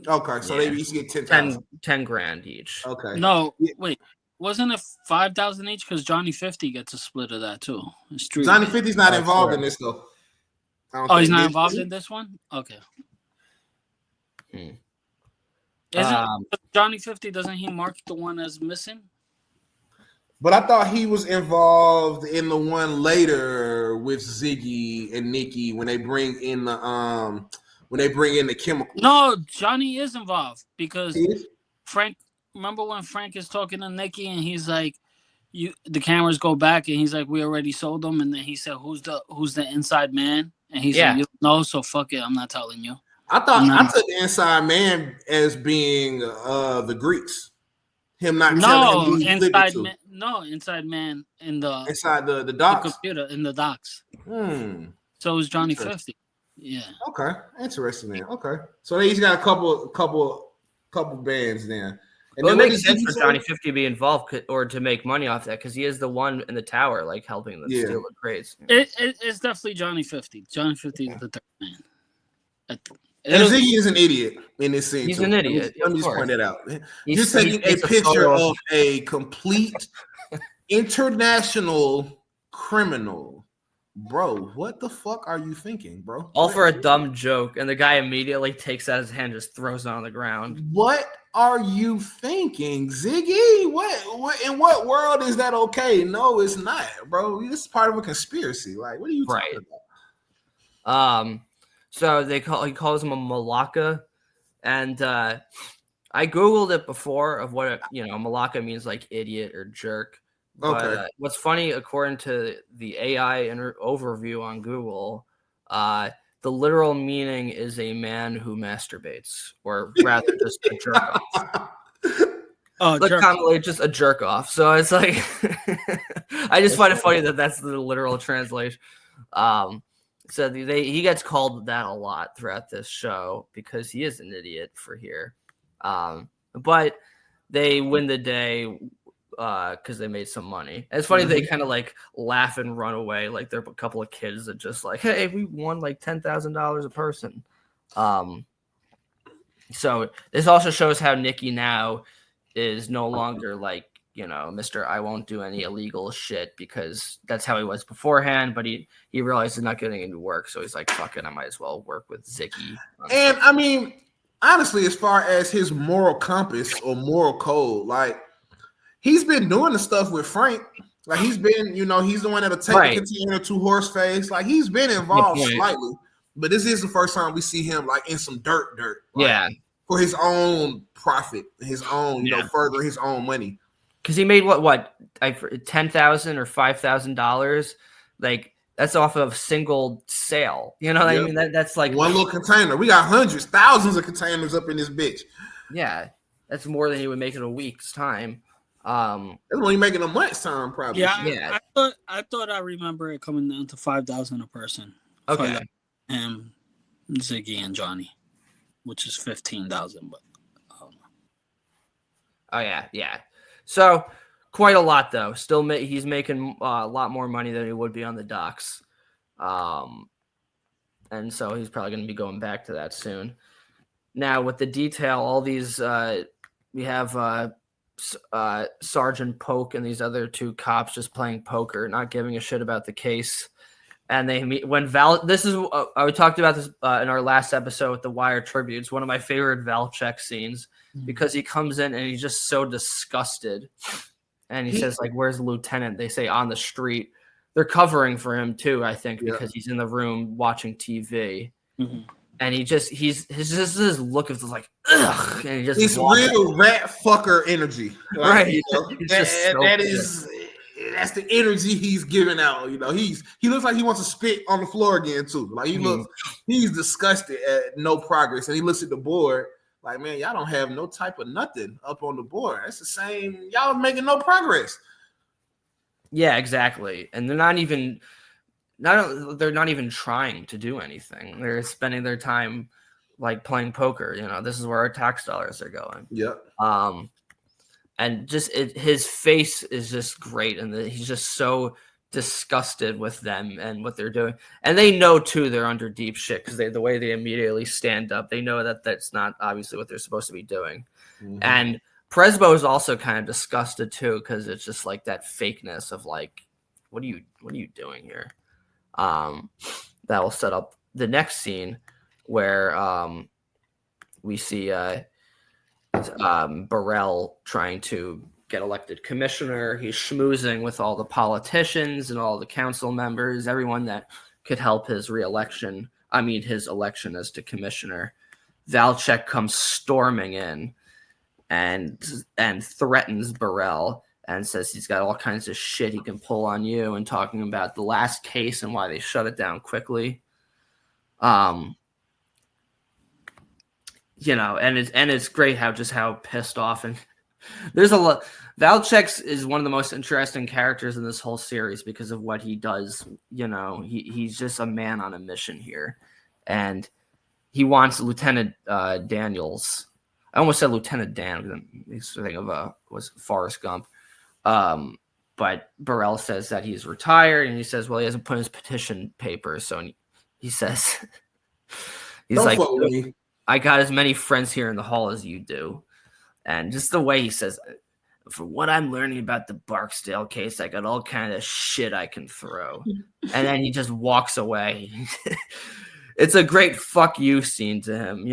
Okay, so they each get 10,000. 10 grand each. Okay. No, wait. Wasn't it 5,000 each? Because Johnny 50 gets a split of that too. Johnny 50's not involved in this though. Oh, he's not involved in this one? Okay. Isn't Johnny 50, doesn't he mark the one as missing? But I thought he was involved in the one later with Ziggy and Nikki when they bring in the chemicals. No, Johnny is involved because Frank. Remember when Frank is talking to Nikki and he's like, the cameras go back and he's like, we already sold them, and then he said, who's the inside man? And he said, you don't know, so fuck it, I'm not telling you. I took the inside man as being the Greeks. Him not telling him inside man. No, inside man in the inside the docks. The computer in the docks. So it was Johnny 50. Yeah. Okay. Interesting, man. Okay. So they each got a couple bands then. And well, it makes sense for Johnny 50 to be involved or to make money off that because he is the one in the tower, like helping them steal the crates. It's definitely Johnny 50. Johnny 50 is the third man. And Ziggy is an idiot in this scene. He's an idiot. Let me just point that out. You're taking a picture of a complete international criminal. Bro, what the fuck are you thinking, bro? All for a dumb joke, and the guy immediately takes out his hand and just throws it on the ground. What are you thinking, Ziggy? What in what world is that okay? No, it's not, bro. This is part of a conspiracy. Like, what are you talking about? So he calls him a malaka, and I googled it before of what malaka means, like idiot or jerk. But what's funny, according to the AI overview on Google, the literal meaning is a man who masturbates, or rather just a jerk off. Commonly just a jerk off. So it's like, I just find it funny that that's the literal translation. So he gets called that a lot throughout this show because he is an idiot for here. But they win the day because they made some money. And it's funny they kind of like laugh and run away like they're a couple of kids that just like, hey, we won like $10,000 a person. So this also shows how Nikki now is no longer like, Mr. I won't do any illegal shit, because that's how he was beforehand, but he realized he's not getting into work, so he's like, fuck it, I might as well work with Ziggy. And I mean, honestly, as far as his moral compass or moral code, like, he's been doing the stuff with Frank. Like, he's been, he's the one that'll take the container to Horseface. Like, he's been involved slightly, but this is the first time we see him like in some dirt. Like, for his own profit, his own, further his own money. Because he made what $10,000 or $5,000, like that's off of single sale. You know what I mean? That's like one little container. We got hundreds, thousands of containers up in this bitch. Yeah, that's more than he would make in a week's time. That's what he making a month's time, probably. Yeah. I thought I remember it coming down to 5,000 a person. Okay. And Ziggy and Johnny, which is 15,000, but I don't know. Oh yeah. So quite a lot though. Still, he's making a lot more money than he would be on the docks, and so he's probably going to be going back to that soon. Now with the detail, all these we have Sergeant Polk and these other two cops just playing poker, not giving a shit about the case. And they meet when this is I talked about this in our last episode with the Wire tributes. One of my favorite Valchek scenes, because he comes in and he's just so disgusted, and he says like, "Where's the lieutenant?" They say on the street. They're covering for him too, I think, because he's in the room watching TV, and he's just his look of like, ugh, and he just it's real rat fucker energy, right? That's the energy he's giving out. He looks like he wants to spit on the floor again too. Like he's disgusted at no progress, and he looks at the board like, man, y'all don't have no type of nothing up on the board. That's the same. Y'all making no progress. Yeah, exactly. And they're not even trying to do anything. They're spending their time like playing poker. This is where our tax dollars are going. Yeah. And just his face is just great, and he's just so disgusted with them and what they're doing. And they know too they're under deep shit because the way they immediately stand up, they know that that's not obviously what they're supposed to be doing. Mm-hmm. And Presbo is also kind of disgusted too because it's just like that fakeness of like, what are you doing here? That will set up the next scene where we see Burrell trying to get elected commissioner. He's schmoozing with all the politicians and all the council members, everyone that could help his reelection. His election as to commissioner. Valchek comes storming in and threatens Burrell and says he's got all kinds of shit he can pull on you, and talking about the last case and why they shut it down quickly. And it's great how pissed off, and there's a lot. Valchek is one of the most interesting characters in this whole series because of what he does. He's just a man on a mission here, and he wants Lieutenant Daniels. I almost said Lieutenant Dan. He's thinking of was Forrest Gump. But Burrell says that he's retired, and he says, well, he hasn't put in his petition papers. So he says, he's Don't like, me. I got as many friends here in the hall as you do. And just the way he says, for what I'm learning about the Barksdale case, I got all kind of shit I can throw. And then he just walks away. It's a great fuck you scene to him,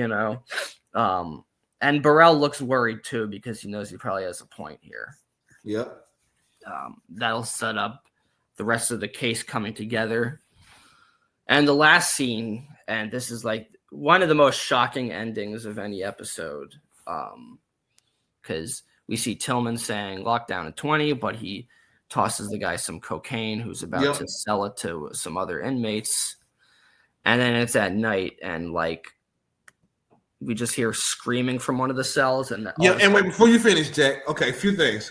And Burrell looks worried too because he knows he probably has a point here. Yep. That'll set up the rest of the case coming together. And the last scene, and this is like one of the most shocking endings of any episode, because we see Tillman saying lockdown at 20, but he tosses the guy some cocaine who's about to sell it to some other inmates. And then it's at night, and like we just hear screaming from one of the cells. And wait, before you finish, Jack. Okay, a few things.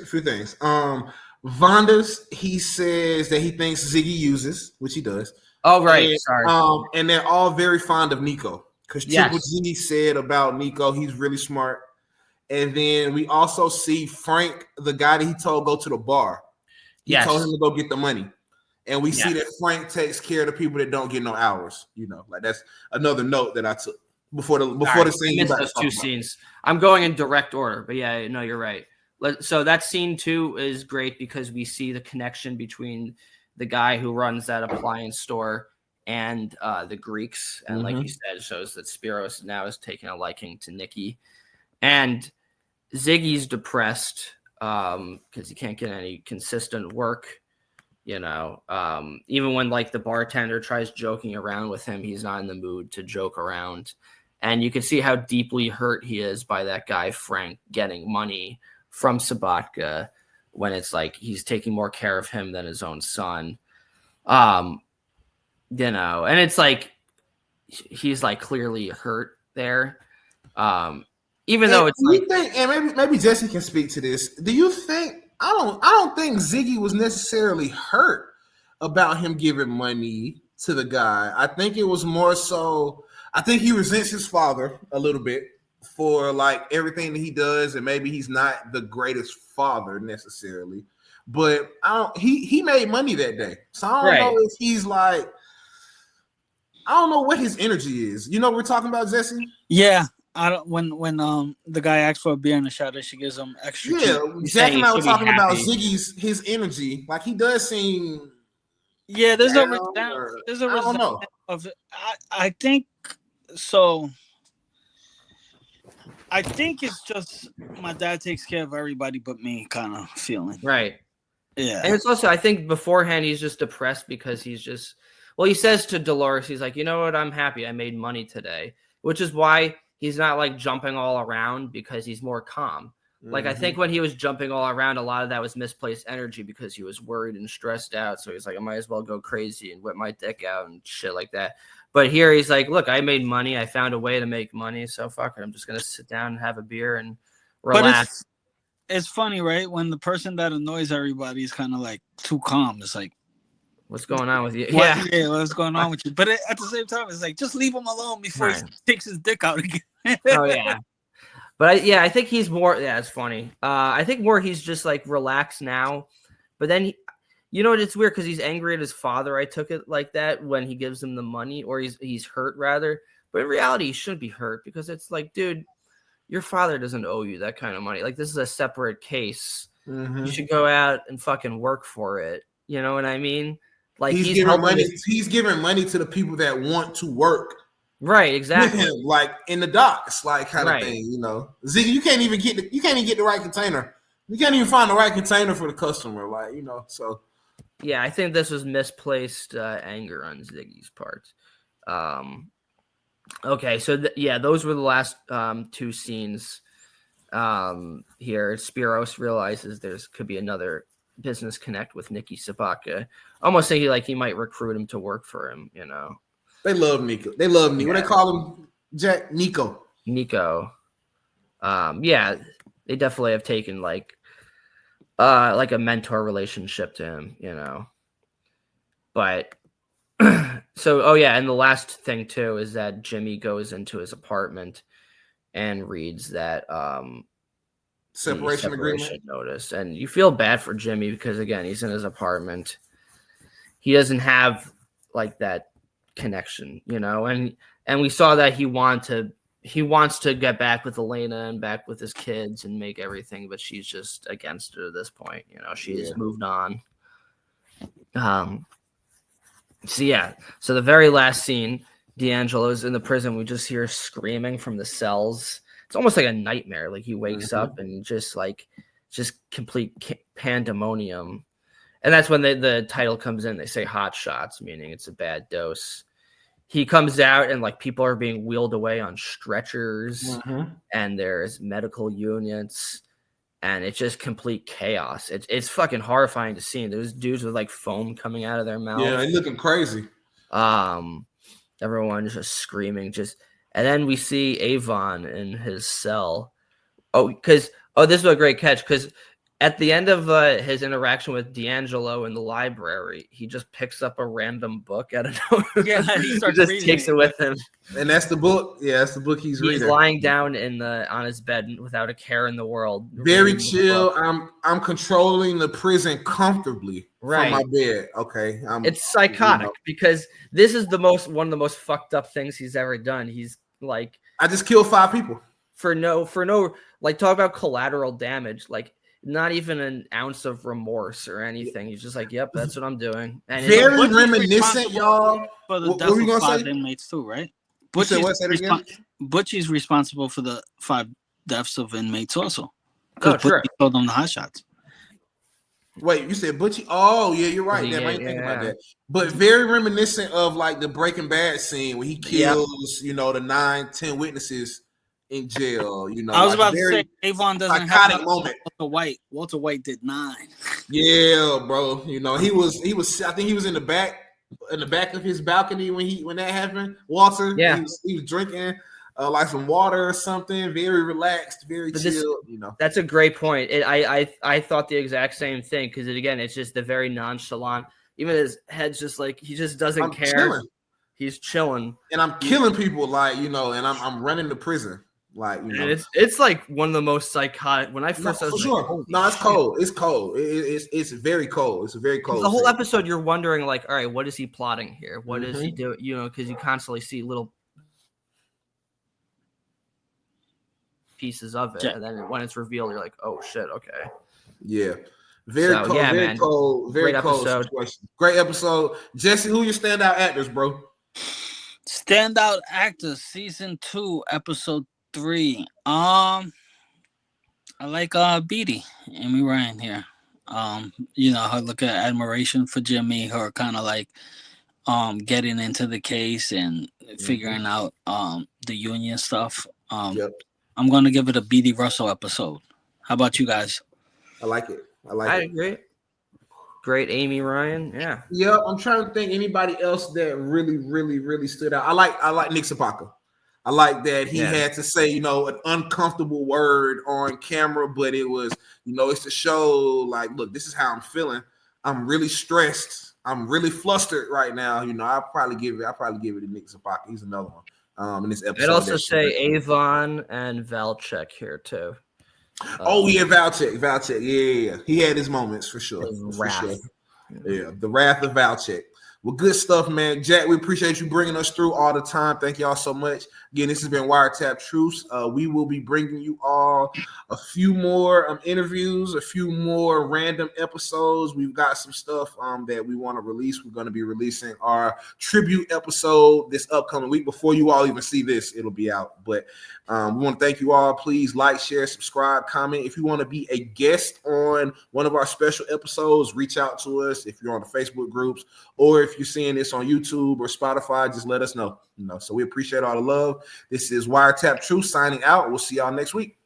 Vondas, he says that he thinks Ziggy uses, which he does. Oh, right. And, Sorry. And they're all very fond of Nico because Triple G said about Nico, he's really smart. And then we also see Frank, the guy that he told go to the bar. He told him to go get the money. And we see that Frank takes care of the people that don't get no hours. Like that's another note that I took before the scene. I missed those two scenes. I'm going in direct order, but yeah, no, you're right. So that scene too is great because we see the connection between the guy who runs that appliance store and the Greeks. And like you said, it shows that Spiros now is taking a liking to Nikki. And Ziggy's depressed because he can't get any consistent work. Even when like the bartender tries joking around with him, he's not in the mood to joke around. And you can see how deeply hurt he is by that guy, Frank, getting money from Sobotka when it's like he's taking more care of him than his own son. And it's like he's like clearly hurt there. Even though it's and maybe Jesse can speak to this. Do you think I don't think Ziggy was necessarily hurt about him giving money to the guy. I think it was more so I think he resents his father a little bit for like everything that he does, and maybe he's not the greatest father necessarily, but he made money that day. So I don't know if he's like, I don't know what his energy is. You know what we're talking about, Jesse? Yeah. I don't when the guy asks for a beer in the shot, she gives him extra. Yeah, Jack and I were talking about Ziggy's his energy. Like he does seem. Yeah, there's a resentment of. I think so. I think it's just my dad takes care of everybody but me kind of feeling. Right. Yeah. And it's also, I think beforehand he's just depressed because he's just, well, he says to Dolores, he's like, you know what? I'm happy. I made money today, which is why he's not like jumping all around because he's more calm. Like, I think when he was jumping all around, a lot of that was misplaced energy because he was worried and stressed out. So he's like, I might as well go crazy and whip my dick out and shit like that. But here he's like, look, I made money. I found a way to make money. So fuck it. I'm just going to sit down and have a beer and relax. But it's funny, right? When the person that annoys everybody is kind of like too calm. It's like, What's going on with you? What's going on with you? But at the same time, it's like just leave him alone before he takes his dick out again. Oh yeah. But I think he's more. Yeah, it's funny. I think more he's just like relaxed now. But then, it's weird because he's angry at his father. I took it like that when he gives him the money, or he's hurt rather. But in reality, he shouldn't be hurt because it's like, dude, your father doesn't owe you that kind of money. Like, this is a separate case. Mm-hmm. You should go out and fucking work for it. You know what I mean? Like he's giving money. He's giving money to the people that want to work. Right, exactly. With him, like in the docks, like kind of thing. Ziggy, you can't even get the right container. You can't even find the right container for the customer. Like so. Yeah, I think this was misplaced anger on Ziggy's part. Okay, so those were the last two scenes here. Spiros realizes could be another business connect with Nicky Sobotka. Almost thinking like he might recruit him to work for him, They love Nico. They love Nico. What they call him, Jack? Nico. They definitely have taken like a mentor relationship to him, But so, and the last thing too is that Jimmy goes into his apartment and reads that separation agreement notice, and you feel bad for Jimmy because again, he's in his apartment. He doesn't have like that connection, and we saw that he wants to get back with Elena and back with his kids and make everything, but she's just against it at this point. She's moved on. So the very last scene, D'Angelo's in the prison. We just hear screaming from the cells. It's almost like a nightmare. Like he wakes up and just complete pandemonium. And that's when the title comes in. They say hot shots, meaning it's a bad dose. He comes out and like people are being wheeled away on stretchers and there's medical units and it's just complete chaos. It's fucking horrifying to see. Those dudes with like foam coming out of their mouth. Yeah, they're looking crazy. Everyone's just screaming. And then we see Avon in his cell. This is a great catch because at the end of his interaction with D'Angelo in the library, he just picks up a random book out of nowhere. Yeah, he starts just takes it with him. And that's the book. Yeah, that's the book he's reading. He's lying down on his bed without a care in the world. Very chill. I'm controlling the prison comfortably from my bed. Okay. It's psychotic because this is one of the most fucked up things he's ever done. He's like, I just killed 5 people. For no like talk about collateral damage. Like not even an ounce of remorse or anything. He's just like, yep, that's what I'm doing. And very reminiscent, y'all. For the death of 5 inmates too, right? Butchie's responsible for the 5 deaths of inmates also. Because Butchie told them the hot shots. Wait, you said Butchie? Oh, yeah, you're right. I didn't think about that. But very reminiscent of like the Breaking Bad scene when he kills, the 9-10 witnesses in jail. I was about to say Avon doesn't have moment. Walter White did 9. Yeah, bro. He was. I think he was in the back of his balcony when that happened. Walter. Yeah. He was drinking like some water or something. Very relaxed, very chill. That's a great point. I thought the exact same thing because it's just the very nonchalant. Even his head's just like he just doesn't care. Chilling. He's chilling, and I'm killing people and I'm running the prison. And it's like one of the most psychotic. When I first it's cold. It's cold. It's very cold. It's a very cold. The whole episode, you're wondering like, all right, what is he plotting here? What is he doing? Because you constantly see little pieces of it, and then when it's revealed, you're like, oh shit, okay. Yeah, very cold. Yeah, very man. Cold. Very great cold episode. Situation. Great episode, Jesse. Who your standout actors, bro? Standout actors, season 2, episode 3. I like Beadie, Amy Ryan here. Her look at admiration for Jimmy, her kind of like getting into the case and figuring out the union stuff. I'm gonna give it a Beadie Russell episode. How about you guys? I like it. I agree. Great Amy Ryan. Yeah. Yeah, I'm trying to think anybody else that really, really, really stood out. I like Nick Sobotka. I like that he had to say, an uncomfortable word on camera, but it was, it's to show like, look, this is how I'm feeling. I'm really stressed. I'm really flustered right now. You know, I'll probably give it to Nick Sobotka. He's another one. In this episode. I'd also say Avon and Valchek here too. Valchek. Yeah. He had his moments for sure. Yeah, the wrath of Valchek. Well, good stuff, man. Jack, we appreciate you bringing us through all the time. Thank y'all so much. Again, this has been Wiretapped Truths. We will be bringing you all a few more interviews, a few more random episodes. We've got some stuff that we want to release. We're going to be releasing our tribute episode this upcoming week. Before you all even see this, it'll be out. But we want to thank you all. Please like, share, subscribe, comment. If you want to be a guest on one of our special episodes, reach out to us. If you're on the Facebook groups or if you're seeing this on YouTube or Spotify, just let us know. So we appreciate all the love. This is Wiretapped Truth signing out. We'll see y'all next week.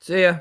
See ya.